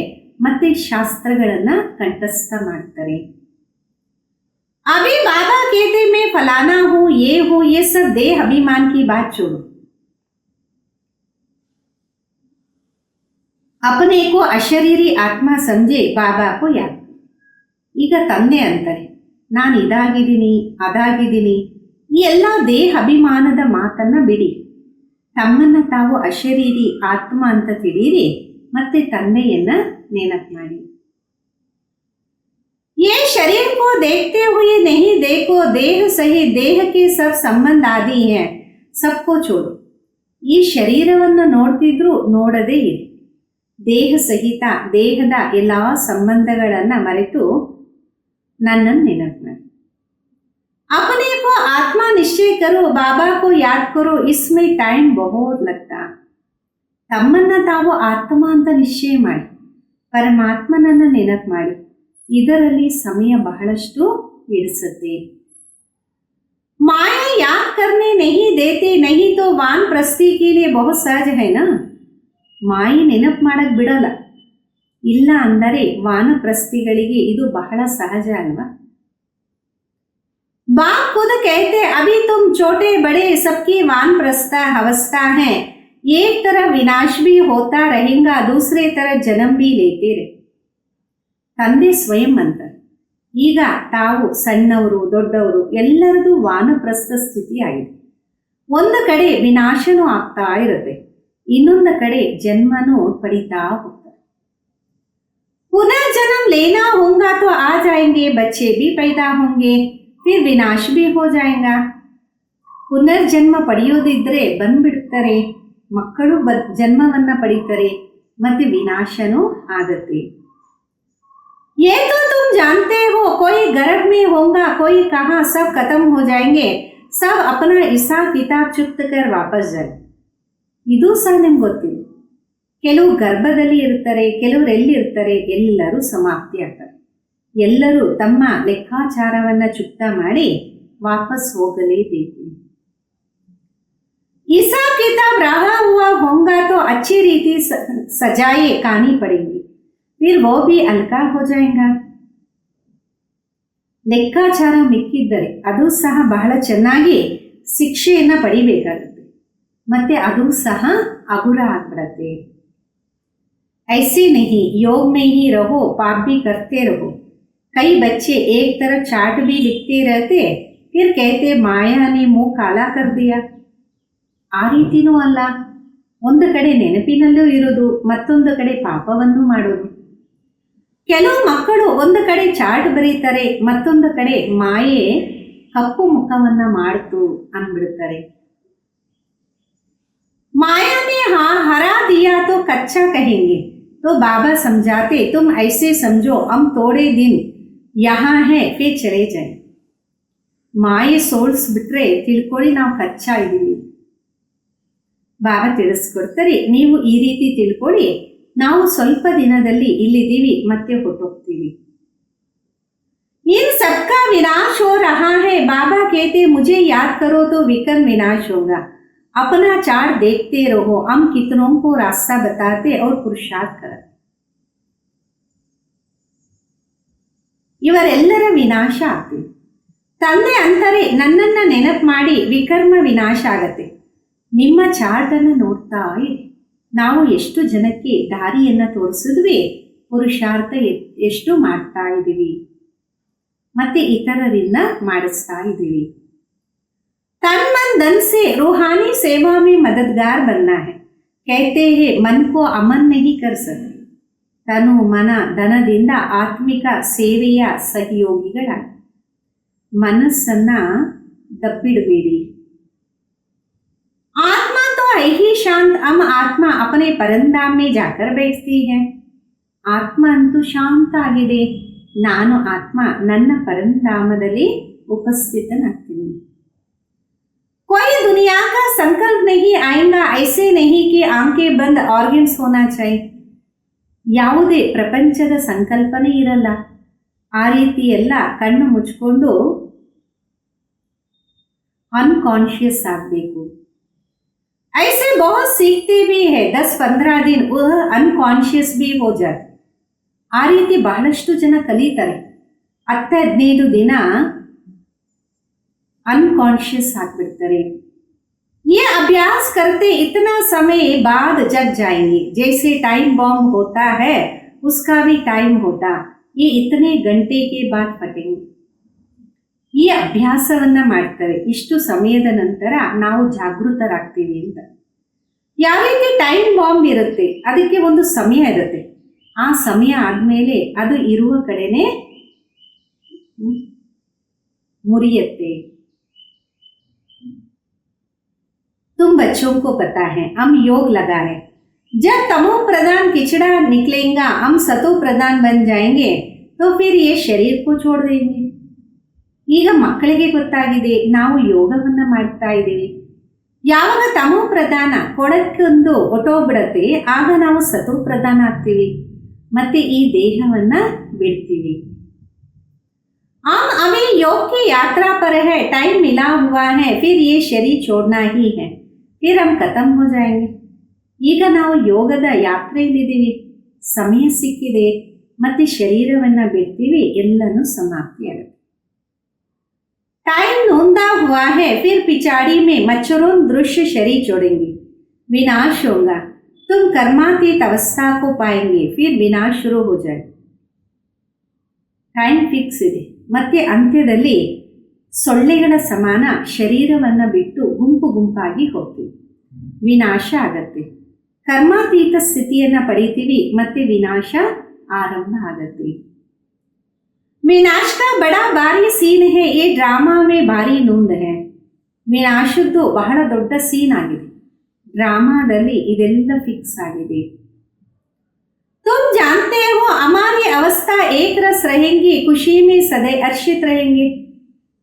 ಮತ್ತೆ ಶಾಸ್ತ್ರಗಳನ್ನು ಕಂಠಸ್ಥ ಮಾಡ್ತಾರೆ. अभी बाबा कहते मैं फलाना हूं, ये सब देह अभिमान की बात छोड़ो. अपने को अशरीरी आत्मा समझे बाबा को याद. ಈಗ ತಂದೆ ಅಂತಾರೆ ನಾನು ಇದಾಗಿದ್ದೀನಿ ಅದಾಗಿದ್ದೀನಿ, ಈ ಎಲ್ಲ ದೇಹ ಅಭಿಮಾನದ ಮಾತನ್ನ ಬಿಡಿ, ತಮ್ಮನ್ನ ತಾವು ಅಶರೀರಿ ಆತ್ಮ ಅಂತ ತಿಳಿಯಿರಿ, ಮತ್ತೆ ತಂದೆಯನ್ನ ನೆನಪು ಮಾಡಿ. ये शरीर को देखते हुए नहीं देखो, देह सही देह के सब संबंध आदि हैं, सबको छोड़ो. ಈ ಶರೀರವನ್ನು ನೋಡ್ತಿದ್ರು ನೋಡದೇ ಇರಿ, ದೇಹ ಸಹಿತ ದೇಹದ ಎಲ್ಲ ಸಂಬಂಧಗಳನ್ನು ಮರೆತು ನನ್ನನ್ನು ನೆನಪು ಮಾಡಿ. अपने को आत्मा निश्चय करो, बाबा को याद करो, इसमें टाइम बहुत लगता. ತಮ್ಮನ್ನ ತಾವು ಆತ್ಮ ಅಂತ ನಿಶ್ಚಯ ಮಾಡಿ ಪರಮಾತ್ಮನನ್ನು ನೆನಪು ಮಾಡಿ, ಇದರಲ್ಲಿ ಸಮಯ ಬಹಳಷ್ಟು ಹಿಡಿಸುತ್ತೆ. माया याद करने नहीं देते, नहीं तो वानप्रस्थी के लिए बहुत सहज है ना. ಮಾಯೆ ನೆನಪು ಮಾಡಕ್ ಬಿಡಲ್ಲ, ಇಲ್ಲ ಅಂದರೆ ವಾನಪ್ರಸ್ಥಿಗಳಿಗೆ ಇದು ಬಹಳ ಸಹಜ ಅಲ್ವಾ. बाप खुद कहते अभी तुम छोटे बड़े सबकी वानप्रस्थ अवस्था है, एक तरफ विनाश भी होता रहेगा, दूसरे तरफ जन्म भी लेते रहे. ತಂದೆ ಸ್ವಯಂ ಅಂತಾರೆ ಈಗ ತಾವು ಸಣ್ಣವರು ದೊಡ್ಡವರು ಎಲ್ಲರದು ವಾನಪ್ರಸ್ಥ ಸ್ಥಿತಿ ಆಗಿದೆ. ಒಂದು ಕಡೆ ವಿನಾಶನೂ ಆಗ್ತಾ ಇರುತ್ತೆ, ಇನ್ನೊಂದು ಕಡೆ ಜನ್ಮನೂ ಪಡಿತಾ ಹೋಗ್ತಾರೆ. पुनः जन्म लेना होगा तो आ जाएंगे, बच्चे भी पैदा होंगे, फिर विनाश भी हो जाएगा. ಪುನರ್ಜನ್ಮ ಪಡೆಯೋದಿದ್ರೆ ಬಂದ್ಬಿಡ್ತಾರೆ, ಮಕ್ಕಳು ಜನ್ಮವನ್ನ ಪಡಿತಾರೆ, ಮತ್ತೆ ವಿನಾಶನೂ ಆಗತ್ತೆ. ये तो तुम जानते हो, कोई गर्भ में होगा, कोई कहाँ, सब खत्म हो जाएंगे, सब अपना हिसाब किताब चुप्त कर वापस जाए. ಇದು ಸಹ ನಿಮ್ಗೆ ಗೊತ್ತಿದೆ, ಕೆಲವು ಗರ್ಭದಲ್ಲಿ ಇರ್ತಾರೆ, ಕೆಲವರು ಎಲ್ಲಿರ್ತಾರೆ, ಎಲ್ಲರೂ ಸಮಾಪ್ತಿ ಆಗ್ತಾರೆ, ಎಲ್ಲರೂ ತಮ್ಮ ಲೆಕ್ಕಾಚಾರವನ್ನ ಚುಕ್ತ ಮಾಡಿ ವಾಪಸ್ ಹೋಗಲೇಬೇಕು. हिसाब किताब रहा हुआ होगा तो अच्छी रीति सजाए कहानी पड़ेगी, फिर वो भी हल्का हो जाएगा. ಲೆಕ್ಕಾಚಾರ ಮಿಕ್ಕಿದ್ದರೆ ಅದು ಸಹ ಬಹಳ ಚೆನ್ನಾಗಿ ಶಿಕ್ಷೆಯನ್ನು ಪಡಿಬೇಕಾಗುತ್ತೆ, ಮತ್ತೆ ಅದು ಸಹ ಹಗುರ ಆಗ್ಬಿಡತ್ತೆ. ऐसे नहीं, योग में ही रहो, पाप भी करते रहो. कई बच्चे एक तरफ चार्ट भी लिखते रहते, फिर कहते माया ने मुंह काला कर दिया. ಆ ರೀತಿನೂ ಅಲ್ಲ, ಒಂದು ಕಡೆ ನೆನಪಿನಲ್ಲೂ ಇರೋದು, ಮತ್ತೊಂದು ಕಡೆ ಪಾಪವನ್ನು ಮಾಡೋದು. ಕೆಲವು ಮಕ್ಕಳು ಒಂದು ಕಡೆ ಚಾರ್ಟ್ ಬರೀತಾರೆ, ಮತ್ತೊಂದು ಕಡೆ ಮಾಯೆ ಕಪ್ಪು ಮುಖವನ್ನ ಮಾಡ್ತು ಅಂದ್ಬಿಡ್ತಾರೆ. माया ने हाँ हरा दिया तो कच्चा कहेंगे, तो बाबा समझाते तुम ऐसे समझो हम थोड़े दिन यहाँ है फिर चले जाए. ಮಾಯೆ ಸೋಲ್ಸ್ಬಿಟ್ರೆ ತಿಳ್ಕೊಳ್ಳಿ ನಾವು ಕಚ್ಚಾ ಇದ್ದೀವಿ. ಬಾಬಾ ತಿಳಿಸ್ಕೊಡ್ತಾರೆ ನೀವು ಈ ರೀತಿ ತಿಳ್ಕೊಳ್ಳಿ, ನಾವು ಸ್ವಲ್ಪ ದಿನದಲ್ಲಿ ಇಲ್ಲಿದ್ದೀವಿ, ಮತ್ತೆ ಹೊರಟೋಗ್ತೀವಿ. इन सबका विनाश हो रहा है, बाबा कहते मुझे याद करो तो विकर्म विनाश होगा. अपना चार्ट देखते रहो, हम कितनों को रास्ता बताते और पुरुषार्थ करते. ಇವರೆಲ್ಲರ ವಿನಾಶ ಆಗ್ತಿದೆ. ತಂದೆ ಅಂತಾರೆ ನನ್ನನ್ನ ನೆನಪು ಮಾಡಿ ವಿಕರ್ಮ ವಿನಾಶ ಆಗತ್ತೆ. ನಿಮ್ಮ ಚಾರ್ಟನ್ನು ನೋಡ್ತಾ ಇರಿ, ನಾವು ಎಷ್ಟು ಜನಕ್ಕೆ ದಾರಿಯನ್ನು ತೋರಿಸಿದ್ವಿ, ಪುರುಷಾರ್ಥ ಎಷ್ಟು ಮಾಡ್ತಾ ಇದ್ದೀವಿ, ಮತ್ತೆ ಇತರರಿಂದ ಮಾಡಿಸ್ತಾ ಇದ್ದೀವಿ. तन मन धन से रूहानी सेवा में मददगार बनना है. कहते हैं मन को अमन नहीं कर सकते. ತನು ಮನ ಧನದಿಂದ ಆತ್ಮಿಕ ಸೇವೆಯ ಸಹಯೋಗಿಗಳಾಗಿ ಮನಸ್ಸನ್ನ ದಬ್ಬಿಡಬೇಡಿ. आत्मा तो है ही शांत, हम आत्मा अपने परमधाम में जाकर बैठती है. ಆತ್ಮ ಅಂತೂ ಶಾಂತ ಆಗಿದೆ, ನಾನು ಆತ್ಮ ನನ್ನ ಪರಂಧಾಮದಲ್ಲಿ ಉಪಸ್ಥಿತನಾಗ್ತೀನಿ. कोई दुनिया का संकल्प नहीं आएगा, ऐसे नहीं कि आंखें बंद ऑर्गन्स होना चाहिए. ಯಾವುದೇ ಪ್ರಪಂಚದ ಸಂಕಲ್ಪನೆ ಇರಲ್ಲ, ಆ ರೀತಿ ಎಲ್ಲ ಕಣ್ಣು ಮುಚ್ಕೊಂಡು ಅನ್ಕಾನ್ಶಿಯಸ್ ಆಗಬೇಕು. ऐसे बहुत सीखते भी है 10-15 दिन वह ಅನ್ಕಾನ್ಶಿಯಸ್ भी हो जाते. ಆ ರೀತಿ ಬಹಳಷ್ಟು ಜನ ಕಲಿತಾರೆ. 10-15 ದಿನ ಅನ್ಕಾನ್ಶಿಯಸ್ ಆಗ್ಬಿಡ್ತಾರೆ. ये अभ्यास करते इतना समय बाद जग जाएंगे. जैसे टाइम बॉम्ब होता है उसका भी टाइम होता. ये इतने घंटे के बाद फटेंगे. ಈ ಅಭ್ಯಾಸವನ್ನ ಮಾಡ್ತಾರೆ. ಇಷ್ಟು ಸಮಯದ ನಂತರ ನಾವು ಜಾಗೃತರಾಗ್ತೀವಿ ಅಂತ. ಯಾವ ರೀತಿ ಟೈಮ್ ಬಾಂಬ್ ಇರುತ್ತೆ, ಅದಕ್ಕೆ ಒಂದು ಸಮಯ ಇರುತ್ತೆ. ಆ ಸಮಯ ಆದ್ಮೇಲೆ ಅದು ಇರುವ ಕಡೆನೆ ಮುರಿಯುತ್ತೆ. तुम बच्चों को पता है हम योग लगा रहे. जब तमो प्रधान किचड़ा निकलेगा हम सतो प्रधान बन जाएंगे तो फिर ये शरीर को छोड़ देंगे. ಈಗ ಮಕ್ಕಳಿಗೆ ಗೊತ್ತಾಗಿದೆ ನಾವು ಯೋಗವನ್ನ ಮಾಡ್ತಾ ಇದ್ದೀವಿ. ಯಾವಾಗ ತಮೋ ಪ್ರಧಾನ ಕೊಡಕ್ಕೊಂದು ಹೊಟ್ಟೋಗ್ಬಿಡತ್ತೆ ಆಗ ನಾವು ಸತೋ ಪ್ರಧಾನ ಆಗ್ತೀವಿ ಮತ್ತೆ ಈ ದೇಹವನ್ನ ಬಿಡ್ತೀವಿ. हम अभी योग की यात्रा पर है. टाइम मिला हुआ है फिर ये शरीर छोड़ना ही है फिर हम खत्म हो जाएंगे. ಈಗ ನಾವು ಯೋಗದ ಯಾತ್ರೆಯಲ್ಲಿದ್ದೀವಿ. ಸಮಯ ಸಿಕ್ಕಿದೆ ಮತ್ತೆ ಶರೀರವನ್ನ ಬಿಡ್ತೀವಿ, ಎಲ್ಲನೂ ಸಮಾಪ್ತಿಯಾಗುತ್ತೆ. टाइम नोंदा हुआ है फिर पिछाड़ी में मच्छरों दृश्य शरीर छोड़ेंगे. विनाश होगा. तुम कर्मातीत अवस्था को पाएंगे फिर विनाश शुरू हो जाए. ಟೈಮ್ ಫಿಕ್ಸ್ ಇದೆ. ಮತ್ತೆ ಅಂತ್ಯದಲ್ಲಿ ಸೊಳ್ಳೆಗಳ ಸಮಾನ ಶರೀರವನ್ನ ಬಿಟ್ಟು ಗುಂಪು ಗುಂಪಾಗಿ ಹೋಗ್ತೀವಿ. ವಿನಾಶ ಆಗತ್ತೆ. ಕರ್ಮಾತೀತ ಸ್ಥಿತಿಯನ್ನ ಪಡಿತೀವಿ ಮತ್ತೆ ವಿನಾಶ ಆರಂಭ ಆಗತ್ತೆ. विनाश का बड़ा भारी सीन है. ये ड्रामा में भारी नोंद है. ವಿನಾಶದ್ದು ಬಹಳ ದೊಡ್ಡ ಸೀನ್ ಆಗಿದೆ. ಡ್ರಾಮಾದಲ್ಲಿ ಇದೆಲ್ಲ ಫಿಕ್ಸ್ ಆಗಿದೆ. तुम जानते हो हमारी अवस्था एक रस रहेंगी खुशी में सदै हर्षित रहेंगे.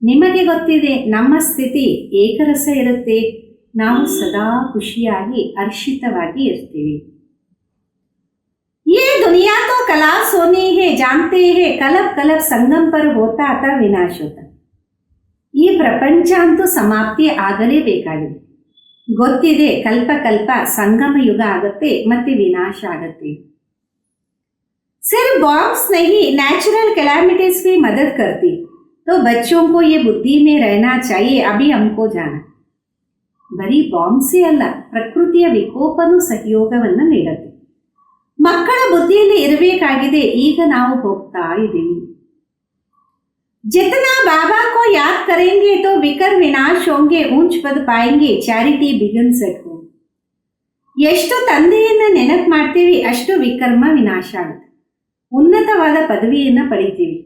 ನಿಮಗೆ ಗೊತ್ತಿದೆ ನಮ್ಮ ಸ್ಥಿತಿ ಏಕರಸ ಇರುತ್ತೆ, ನಾವು ಸದಾ ಖುಷಿಯಾಗಿ ಹರ್ಷಿತವಾಗಿ ಇರ್ತೀವಿ. ये दुनिया तो कलास होनी है जानते हैं कलब कलब संगम पर होता था विनाश होता. ಈ ಪ್ರಪಂಚ ಅಂತೂ ಸಮಾಪ್ತಿ ಆಗಲೇಬೇಕಾಗಿದೆ. ಗೊತ್ತಿದೆ ಕಲ್ಪ ಕಲ್ಪ ಸಂಗಮ ಯುಗ ಆಗತ್ತೆ ಮತ್ತೆ ವಿನಾಶ ಆಗತ್ತೆ. सिर्फ बॉम्ब्स नहीं नेचुरल कैलामिटीज भी मदद करती. तो बच्चों को ये बुद्धि में रहना चाहिए अभी हमको जाना. ಬರೀ ಬಾಂಬ್ಸೇ ಅಲ್ಲ, ಪ್ರಕೃತಿಯ ವಿಕೋಪನೂ ಸಹಯೋಗವನ್ನು ನೀಡುತ್ತೆ. ಮಕ್ಕಳ ಬುದ್ಧಿಯಲ್ಲಿ ಇರಬೇಕಾಗಿದೆ. ಈಗ ನಾವು ಹೋಗ್ತಾ ಇದ್ದೀವಿ. जितना बाबा को याद करेंगे तो विकर विनाश होंगे ऊंच पद पाएंगे ಚಾರಿಟಿ ಬಿಗಿನ್ಸ್ ಎಟ್ ಹೋಮ್. ಎಷ್ಟು ತಂದೆಯನ್ನ ನೆನಪು ಮಾಡ್ತೀವಿ ಅಷ್ಟು ವಿಕರ್ಮ ವಿನಾಶ ಆಗುತ್ತೆ. ಉನ್ನತವಾದ ಪದವಿಯನ್ನ ಪಡಿತೀವಿ.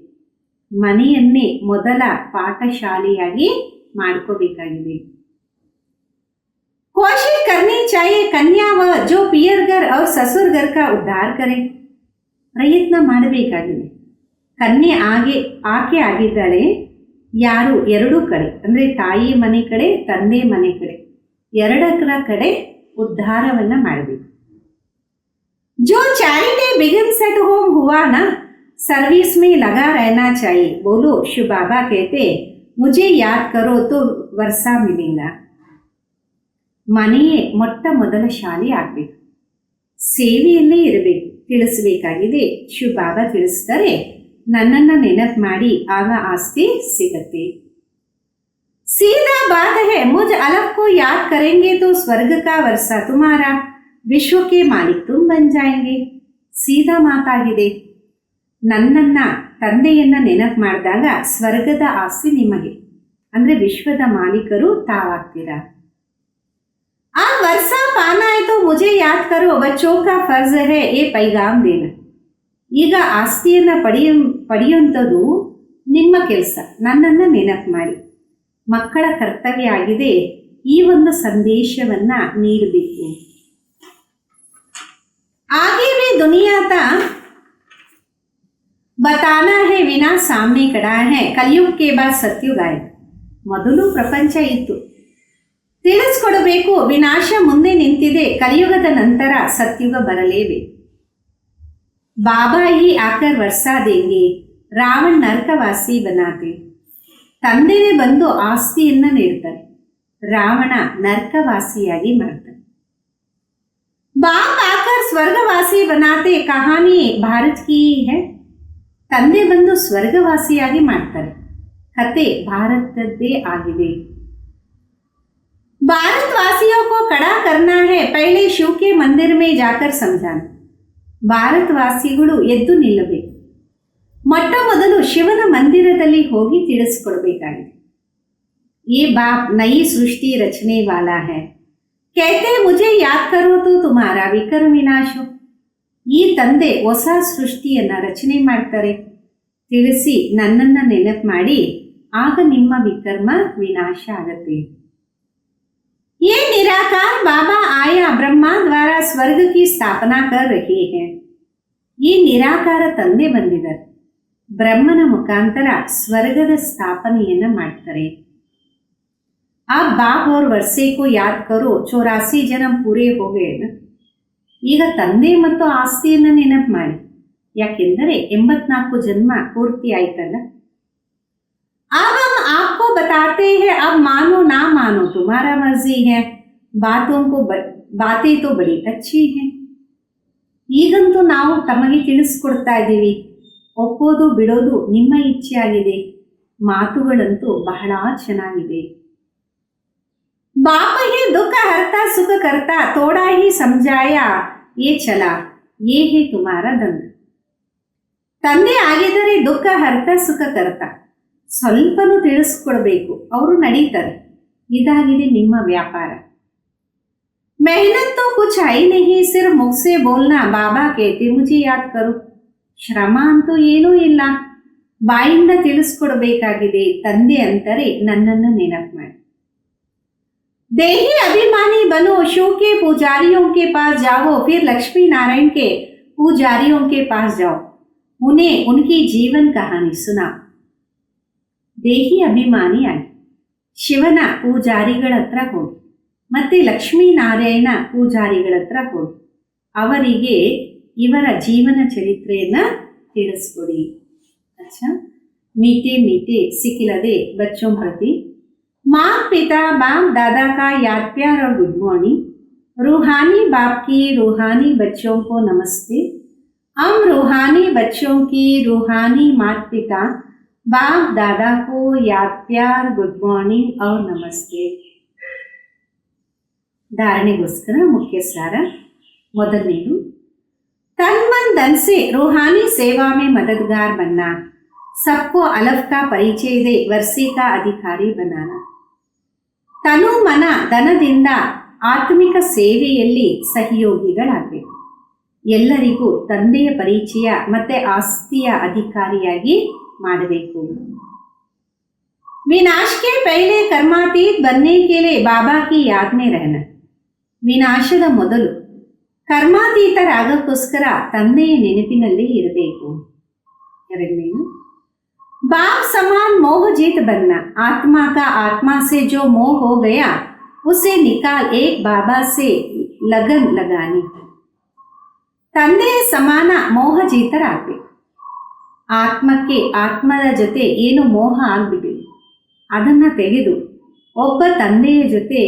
ಮನೆಯನ್ನೇ ಮೊದಲ ಪಾಠಶಾಲೆಯಾಗಿ ಮಾಡ್ಕೋಬೇಕಾಗಿದೆ. कोशिश करनी चाहिए कन्या व जो पियर घर और ससुर घर का उद्धार करे. ಪ್ರಯತ್ನ ಮಾಡಬೇಕಾಗಿದೆ. ಕನ್ಯೆ ಆಕೆ ಆಗಿದ್ದಾಳೆ, ಯಾರು ಎರಡೂ ಕಡೆ ಅಂದರೆ ತಾಯಿ ಮನೆ ಕಡೆ ತಂದೆ ಮನೆ ಕಡೆ ಎರಡರ ಕಡೆ ಉದ್ಧಾರವನ್ನ ಮಾಡಬೇಕು. जो चैरिटी बिगिन्स एट होम हुआ ना सर्विस में लगा रहना चाहिए. बोलो शिव बाबा कहते मुझे याद करो तो वर्षा मिलेगा. ಮನೆಯೇ ಮೊಟ್ಟ ಮೊದಲ ಶಾಲೆ ಆಗಬೇಕು. ಸೇವೆಯಲ್ಲೇ ಇರಬೇಕು. ತಿಳಿಸಬೇಕಾಗಿದೆ. ಶಿವ ಬಾಬಾ ತಿಳಿಸ್ತಾರೆ ನನ್ನನ್ನು ನೆನಪು ಮಾಡಿ ಆಗ ಆಸ್ತಿ ಸಿಗತ್ತೆ. सीधा बात है मुझ अलग को याद करेंगे तो स्वर्ग का वर्षा तुम्हारा विश्व के मालिक तुम बन जाएंगे. ಸೀದಾ ಮಾತಾಗಿದೆ. ನನ್ನನ್ನ ತಂದೆಯನ್ನ ನೆನಪು ಮಾಡಿದಾಗ ಸ್ವರ್ಗದ ಆಸ್ತಿ ನಿಮಗೆ ಅಂದ್ರೆ ವಿಶ್ವದ ಮಾಲೀಕರು ತಾವಾಗ್ತೀರಾ. आप वर्षा पाना है तो मुझे याद करो बच्चों का फर्ज है ये पैगाम देना. ಈಗ ಆಸ್ತಿಯನ್ನ ಪಡೆಯುವಂಥದ್ದು ನಿಮ್ಮ ಕೆಲಸ. ನನ್ನನ್ನು ನೆನಪು ಮಾಡಿ. ಮಕ್ಕಳ ಕರ್ತವ್ಯ ಆಗಿದೆ ಈ ಒಂದು ಸಂದೇಶವನ್ನ ನೀಡಬೇಕು. आगे भी दुनिया था बताना है विना सामने खड़ा है कलयुग के बाद सत्युग आए. ಮೊದಲು ಪ್ರಪಂಚ ಇತ್ತು, ತಿಳಿಸ್ಕೊಡಬೇಕು. ವಿನಾಶ ಮುಂದೆ ನಿಂತಿದೆ, ಕಲಿಯುಗದ ನಂತರ ಸತ್ಯುಗ ಬರಲೇಬೇಕು. ಬಾಬಾ ಹಿ ಆಕರ್ ವರ್ಷಾ ದೇಂಗೆ ರಾವಣ ನರಕವಾಸಿ ಬನಾತೆ. ತಂದೆನೇ ಬಂದು ಆಸ್ತಿಯನ್ನ ನೀಡ್ತಾರೆ. ರಾವಣ ನರ್ಕವಾಸಿಯಾಗಿ ಮಾಡ್ತಾನೆ. ಬಾಪ್ ಆಕರ್ ಸ್ವರ್ಗವಾಸಿ ಬನಾತೆ ಕಹಾನಿ ಭಾರತ್ ಕಿ ಹೈ. ತಂದೆ ಬಂದು ಸ್ವರ್ಗವಾಸಿಯಾಗಿ ಮಾಡ್ತಾರೆ, ಕತೆ ಭಾರತದ್ದೇ ಆಗಿದೆ. भारतवासियों को कड़ा करना है, पहले शिव के मंदिर में जाकर समझाना. ಭಾರತವಾಸಿಗಳು ಎದ್ದು ನಿಲ್ಲಬೇಕು, ಮೊಟ್ಟ ಮೊದಲು ಶಿವನ ಮಂದಿರದಲ್ಲಿ ಹೋಗಿ ತಿಳಿಸ್ಕೊಡ್ಬೇಕಾಗಿದೆ. ये बाप नई सृष्टि रचने वाला है, कहते मुझे याद करो तो तुम्हारा विकर्म विनाश हो. ಈ ತಂದೆ ಹೊಸ ಸೃಷ್ಟಿಯನ್ನ ರಚನೆ ಮಾಡ್ತಾರೆ, ತಿಳಿಸಿ ನನ್ನನ್ನ ನೆನಪು ಮಾಡಿ, ಆಗ ನಿಮ್ಮ ವಿಕರ್ಮ ವಿನಾಶ ಆಗತ್ತೆ. ये निराकार बाबा आया ब्रह्मा द्वारा स्वर्ग की स्थापना कर रहे हैं. ಈ ನಿರಾಕಾರ ತಂದೆ ಬಂದಿದ್ದಾರೆ, ಬ್ರಹ್ಮನ ಮುಖಾಂತರ ಸ್ವರ್ಗದ ಸ್ಥಾಪನೆಯನ್ನ ಮಾಡ್ತಾರೆ. आप बाप और वर्षे को याद करो, 84 जन्म पूरे हो गए ना. ಈಗ ತಂದೆ ಮತ್ತು ಆಸ್ತಿಯನ್ನ ನೆನಪು ಮಾಡಿ, ಯಾಕೆಂದರೆ 84 ಜನ್ಮ ಪೂರ್ತಿ ಆಯ್ತಲ್ಲ. अब हम आपको बताते हैं, अब मानो ना मानो तुम्हारा मर्जी है, बातें तो बड़ी अच्छी है. ಈಗಂತೂ ನಾವು ತಮಗೆ ತಿಳಿಸ್ಕೊಡ್ತಾ ಇದ್ದೀವಿ, ಒಪ್ಪೋದು ಬಿಡೋದು ನಿಮ್ಮ ಇಚ್ಛೆ ಆಗಿದೆ, ಮಾತುಗಳಂತೂ ಬಹಳ ಚೆನ್ನಾಗಿದೆ. बाप ही दुख हरता सुख करता, थोड़ा ही समझाया ये चला, ये है तुम्हारा ದಂಡ. ತಂದೆ ಆಗಿದರೆ ದುಃಖ ಹರ್ತ ಸುಖ ಕರ್ತ, ಸ್ವಲ್ಪನೂ ತಿಳಿಸ್ಕೊಡ್ಬೇಕು, ಅವರು ನಡೀತಾರೆ, ಇದಾಗಿದೆ ನಿಮ್ಮ ವ್ಯಾಪಾರ. मेहनत तो कुछ है नहीं, सिर्फ मुख से बोलना, बाबा कहते मुझे याद करो. ಶ್ರಮ ಅಂತೂ ಏನೂ ಇಲ್ಲ, ಬಾಯಿಂದ ತಿಳಿಸ್ಕೊಡ್ಬೇಕಾಗಿದೆ, ತಂದೆ ಅಂತಾರೆ ನನ್ನನ್ನು ನೆನಪು ಮಾಡಿ. देही अभिमानी बनो, शिव के पुजारियों के पास जाओ, फिर लक्ष्मी नारायण के पुजारियों के पास जाओ, उन्हें उनकी जीवन कहानी सुना. ದೇಹಿ ಅಭಿಮಾನಿ ಆಗಿ ಶಿವನ ಪೂಜಾರಿಗಳ ಹತ್ರ ಹೋಗಿ, ಮತ್ತೆ ಲಕ್ಷ್ಮೀನಾರಾಯಣ ಪೂಜಾರಿಗಳ ಹತ್ರ ಹೋಗಿ, ಅವರಿಗೆ ಇವರ ಜೀವನ ಚರಿತ್ರೆಯನ್ನ ತಿಳಿಸ್ಕೊಡಿ. अच्छा, मीठे मीठे सिखिलदे बच्चों प्रति माँ पिता बाप दादा का याद प्यार और गुड मॉर्निंग. रूहानी बाप की रूहानी बच्चों को नमस्ते. हम रूहानी बच्चों की रूहानी माता पिता बाप दादा को याद प्यार गुड मॉर्निंग और नमस्ते. धारणेಗೋಸ್ಕರ ಮುಖ್ಯ ಸಾರ. ಮೊದಲನೇದು, तन मन धन से रूहानी सेवा में मददगार बनना, सबको अलफ का परिचय दे वर्षे का अधिकारी बनाना. ತನು ಮನ ಧನದಿಂದ ಆತ್ಮಿಕ ಸೇವೆಯಲ್ಲಿ ಸಹಯೋಗಿಗಳಾಗಬೇಕು, ಎಲ್ಲರಿಗೂ ತಂದೆಯ ಪರಿಚಯ ಮತ್ತೆ ಆಸ್ತಿಯ ಅಧಿಕಾರಿಯಾಗಿ ಮಾಡಬೇಕು. विनाश के पहले कर्मातीत बनने के लिए बाबा की याद में रहना. ವಿನಾಶದ ಮೊದಲು ಕರ್ಮಾತೀತರಾಗಕ್ಕೋಸ್ಕರ ತಂದೆಯ ನೆನಪಿನಲ್ಲಿ ಇರಬೇಕು. ಎರಡನೇನು, बाप समान मोह जीत बनना, आत्मा का आत्मा से जो मोह हो गया उसे निकाल एक बाबा से लगन लगानी. ತಂದೆಯ ಸಮಾನ ಮೋಹ ಜೀತರಾಗಬೇಕು. ಆತ್ಮಕ್ಕೆ ಆತ್ಮದ ಜೊತೆ ಏನು ಮೋಹ ಆಗ್ಬಿಟ್ಟಿದೆ ಅದನ್ನು ತೆಗೆದು ಒಬ್ಬ ತಂದೆಯ ಜೊತೆ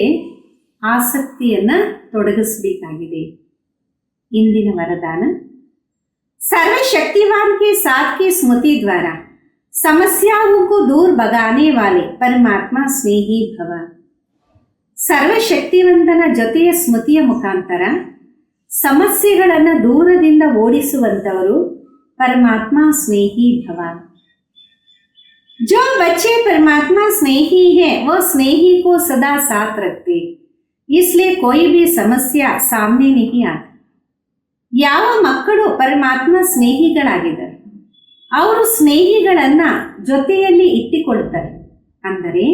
ಆಸಕ್ತಿಯನ್ನ ತೊಡಗಿಸಬೇಕಾಗಿದೆ. ಇಂದಿನ ವರದಾನ, सर्वशक्तिवान के साथ की स्मृति द्वारा समस्याओं को दूर भगाने वाले परमात्मा स्नेही भव. ಸರ್ವಶಕ್ತಿವಂತನ ಜೊತೆಯ ಸ್ಮೃತಿಯ ಮುಖಾಂತರ ಸಮಸ್ಯೆಗಳನ್ನು ದೂರದಿಂದ ಓಡಿಸುವಂತವರು परमात्मा स्नेही भव. जो बच्चे परमात्मा स्नेही है वो स्नेही को सदा साथ रखते, इसलिए कोई भी समस्या सामने नहीं आती. ಯಾವ ಮಕ್ಕಳು ಪರಮಾತ್ಮ ಸ್ನೇಹಿಗಳಾಗಿದ್ದಾರೆ ಅವರು ಸ್ನೇಹಿಗಳನ್ನ ಜೊತೆಯಲ್ಲಿ ಇಟ್ಟುಕೊಳ್ಳುತ್ತಾರೆ, ಅಂದರೆ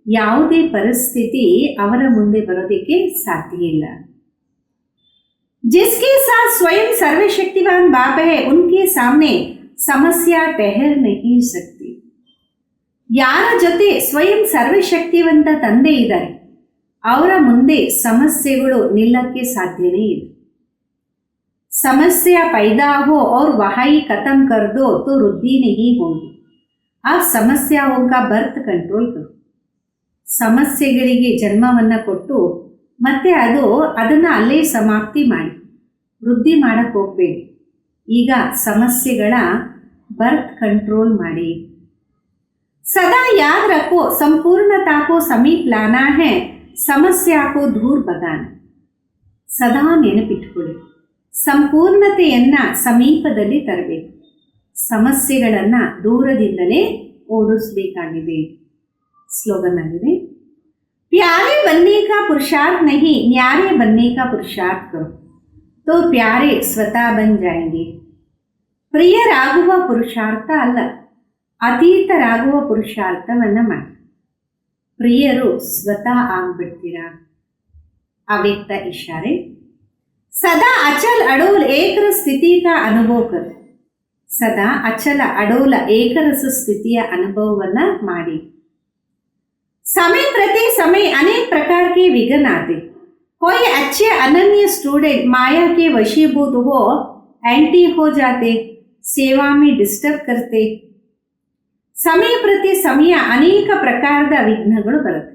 ಯಾವುದೇ ಪರಿಸ್ಥಿತಿ ಅವರ ಮುಂದೆ ಬರೋದಕ್ಕೆ ಸಾಧ್ಯ ಇಲ್ಲ. जिसके साथ स्वयं सर्वशक्तिवान बाप है उनके सामने समस्या ठहर नहीं सकती. ಯಾರ ಜೊತೆ ಸ್ವಯಂ ಸರ್ವಶಕ್ತಿವಂತ ತಂದೆ ಇದ್ದಾರೆ ಅವರ ಮುಂದೆ ಸಮಸ್ಯೆಗಳು ನಿಲ್ಲಕ್ಕೆ ಸಾಧ್ಯನೇ ಇಲ್ಲ. समस्या पैदा हो और वही खत्म कर दो तो वृद्धि नहीं होगी. आप समस्याओं का बर्थ कंट्रोल करो. ಸಮಸ್ಯೆಗಳಿಗೆ ಜನ್ಮವನ್ನು ಕೊಟ್ಟು ಮತ್ತೆ ಅದನ್ನು ಅಲ್ಲೇ ಸಮಾಪ್ತಿ ಮಾಡಿ ವೃದ್ಧಿ ಮಾಡಕ್ಕೆ ಹೋಗಬೇಡಿ. ಈಗ ಸಮಸ್ಯೆಗಳ ಬರ್ತ್ ಕಂಟ್ರೋಲ್ ಮಾಡಿ. सदा याद रखो संपूर्णता को समीप लाना है, समस्या को दूर भगाना. ಸದಾ ನೆನಪಿಟ್ಕೊಳ್ಳಿ, ಸಂಪೂರ್ಣತೆಯನ್ನು ಸಮೀಪದಲ್ಲಿ ತರಬೇಕು, ಸಮಸ್ಯೆಗಳನ್ನು ದೂರದಿಂದಲೇ ಓಡಿಸಬೇಕಾಗಿದೆ. ಸ್ಲೋಗನ್ ಆಗಿದೆ, प्यारे बनने का पुरुषार्थ नहीं, न्यारे बनने का पुरुषार्थ करो तो प्यारे स्वतः बन जाएंगे. ಪ್ರಿಯರಾಗುವ ಪುರುಷಾರ್ಥ ಅಲ್ಲ, ಅತೀತರಾಗುವ ಪುರುಷಾರ್ಥವನ್ನು ಮಾಡಿ. ಪ್ರಿಯರು ಸ್ವತಃ ಆಗ್ಬಿಡ್ತೀರಾ. ಅವ್ಯಕ್ತ ಇಶಾರೆ. ಸದಾ ಅಚಲ್ ಅಡೋಲ್ ಏಕರಸ ಸ್ಥಿತಿ का ಅನುಭವ ಕरो. ಸದಾ ಅಚಲ ಅಡೋಲ ಏಕರಸ ಸ್ಥಿತಿಯ ಅನುಭವವನ್ನು ಮಾಡಿ. समय प्रति समय अनेक प्रकार के विघ्न आते. कोई अच्छे अनन्य स्टूडेंट माया के वशीभूत हो एंटी हो जाते, सेवा में डिस्टर्ब करते. ಸಮಯ ಪ್ರತಿ ಸಮಯ ಅನೇಕ ಪ್ರಕಾರದ ವಿಘ್ನಗಳು ಬರುತ್ತೆ.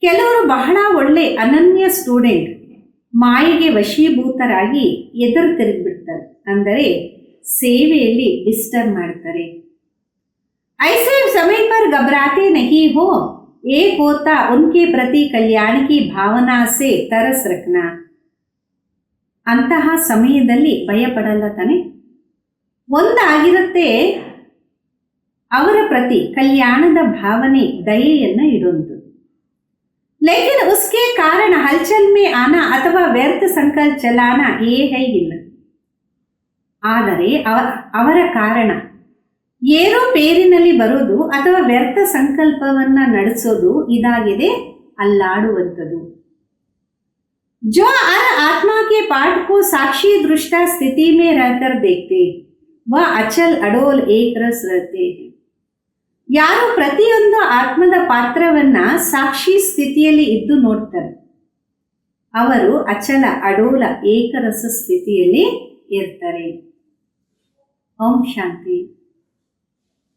ಕೆಲವರು ಬಹಳ ಒಳ್ಳೆ ಅನನ್ಯ ಸ್ಟೂಡೆಂಟ್ ಮಾಯೆಗೆ ವಶೀಭೂತರಾಗಿ ಎದುರು ತಿರುಗಿಬಿಡ್ತಾರೆ, ಅಂದರೆ ಸೇವೆಯಲ್ಲಿ ಡಿಸ್ಟರ್ಬ್ ಮಾಡ್ತಾರೆ. ऐसे समय पर घबराते नहीं हो, एक होता उनके प्रति कल्याण की भावना से तरस रखना. ಅಂತಹ ಸಮಯದಲ್ಲಿ ಭಯಪಡಲ್ಲ ತಾನೆ, ಒಂದಾಗಿರುತ್ತೆ ಅವರ ಪ್ರತಿ ಕಲ್ಯಾಣದ ಭಾವನೆ, ದಯೆಯನ್ನು ಇಡುವುದು. ಲೇಕಿನ್ ಉಸ್ಕೆ ಕಾರಣ ಹಲ್ಚಲ್ ಮೇ ಆನಾ ಅಥವಾ ವ್ಯರ್ಥ ಸಂಕಲ್ಪ ಚಲಾನ ಯೇ ಹೈ ಇಲ್ಲ. ಆದರೆ ಅವರ ಕಾರಣ ಏರುಪೇರಿನಲ್ಲಿ ಬರೋದು ಅಥವಾ ವ್ಯರ್ಥ ಸಂಕಲ್ಪವನ್ನು ನಡೆಸೋದು ಇದಾಗಿದೆ, ಅಲ್ಲಾಡುವಂಥದ್ದು. ಜೋ ಹರ್ ಆತ್ಮ ಕೆ ಪಾಠ ಕೋ ಸಾಕ್ಷಿ ದೃಷ್ಟ ಸ್ಥಿತಿ ಮೇ रहकर देखते वह अचल अडोल एक रस रहते हैं. ಯಾರು ಪ್ರತಿಯೊಂದು ಆತ್ಮದ ಪಾತ್ರವನ್ನು ಸಾಕ್ಷಿ ಸ್ಥಿತಿಯಲ್ಲಿ ಇದ್ದು ನೋಡ್ತಾರೆ, ಅವರು ಅಚಲ ಅಡೋಲ ಏಕರಸ ಸ್ಥಿತಿಯಲ್ಲಿ ಇರ್ತಾರೆ. ಓಂ ಶಾಂತಿ.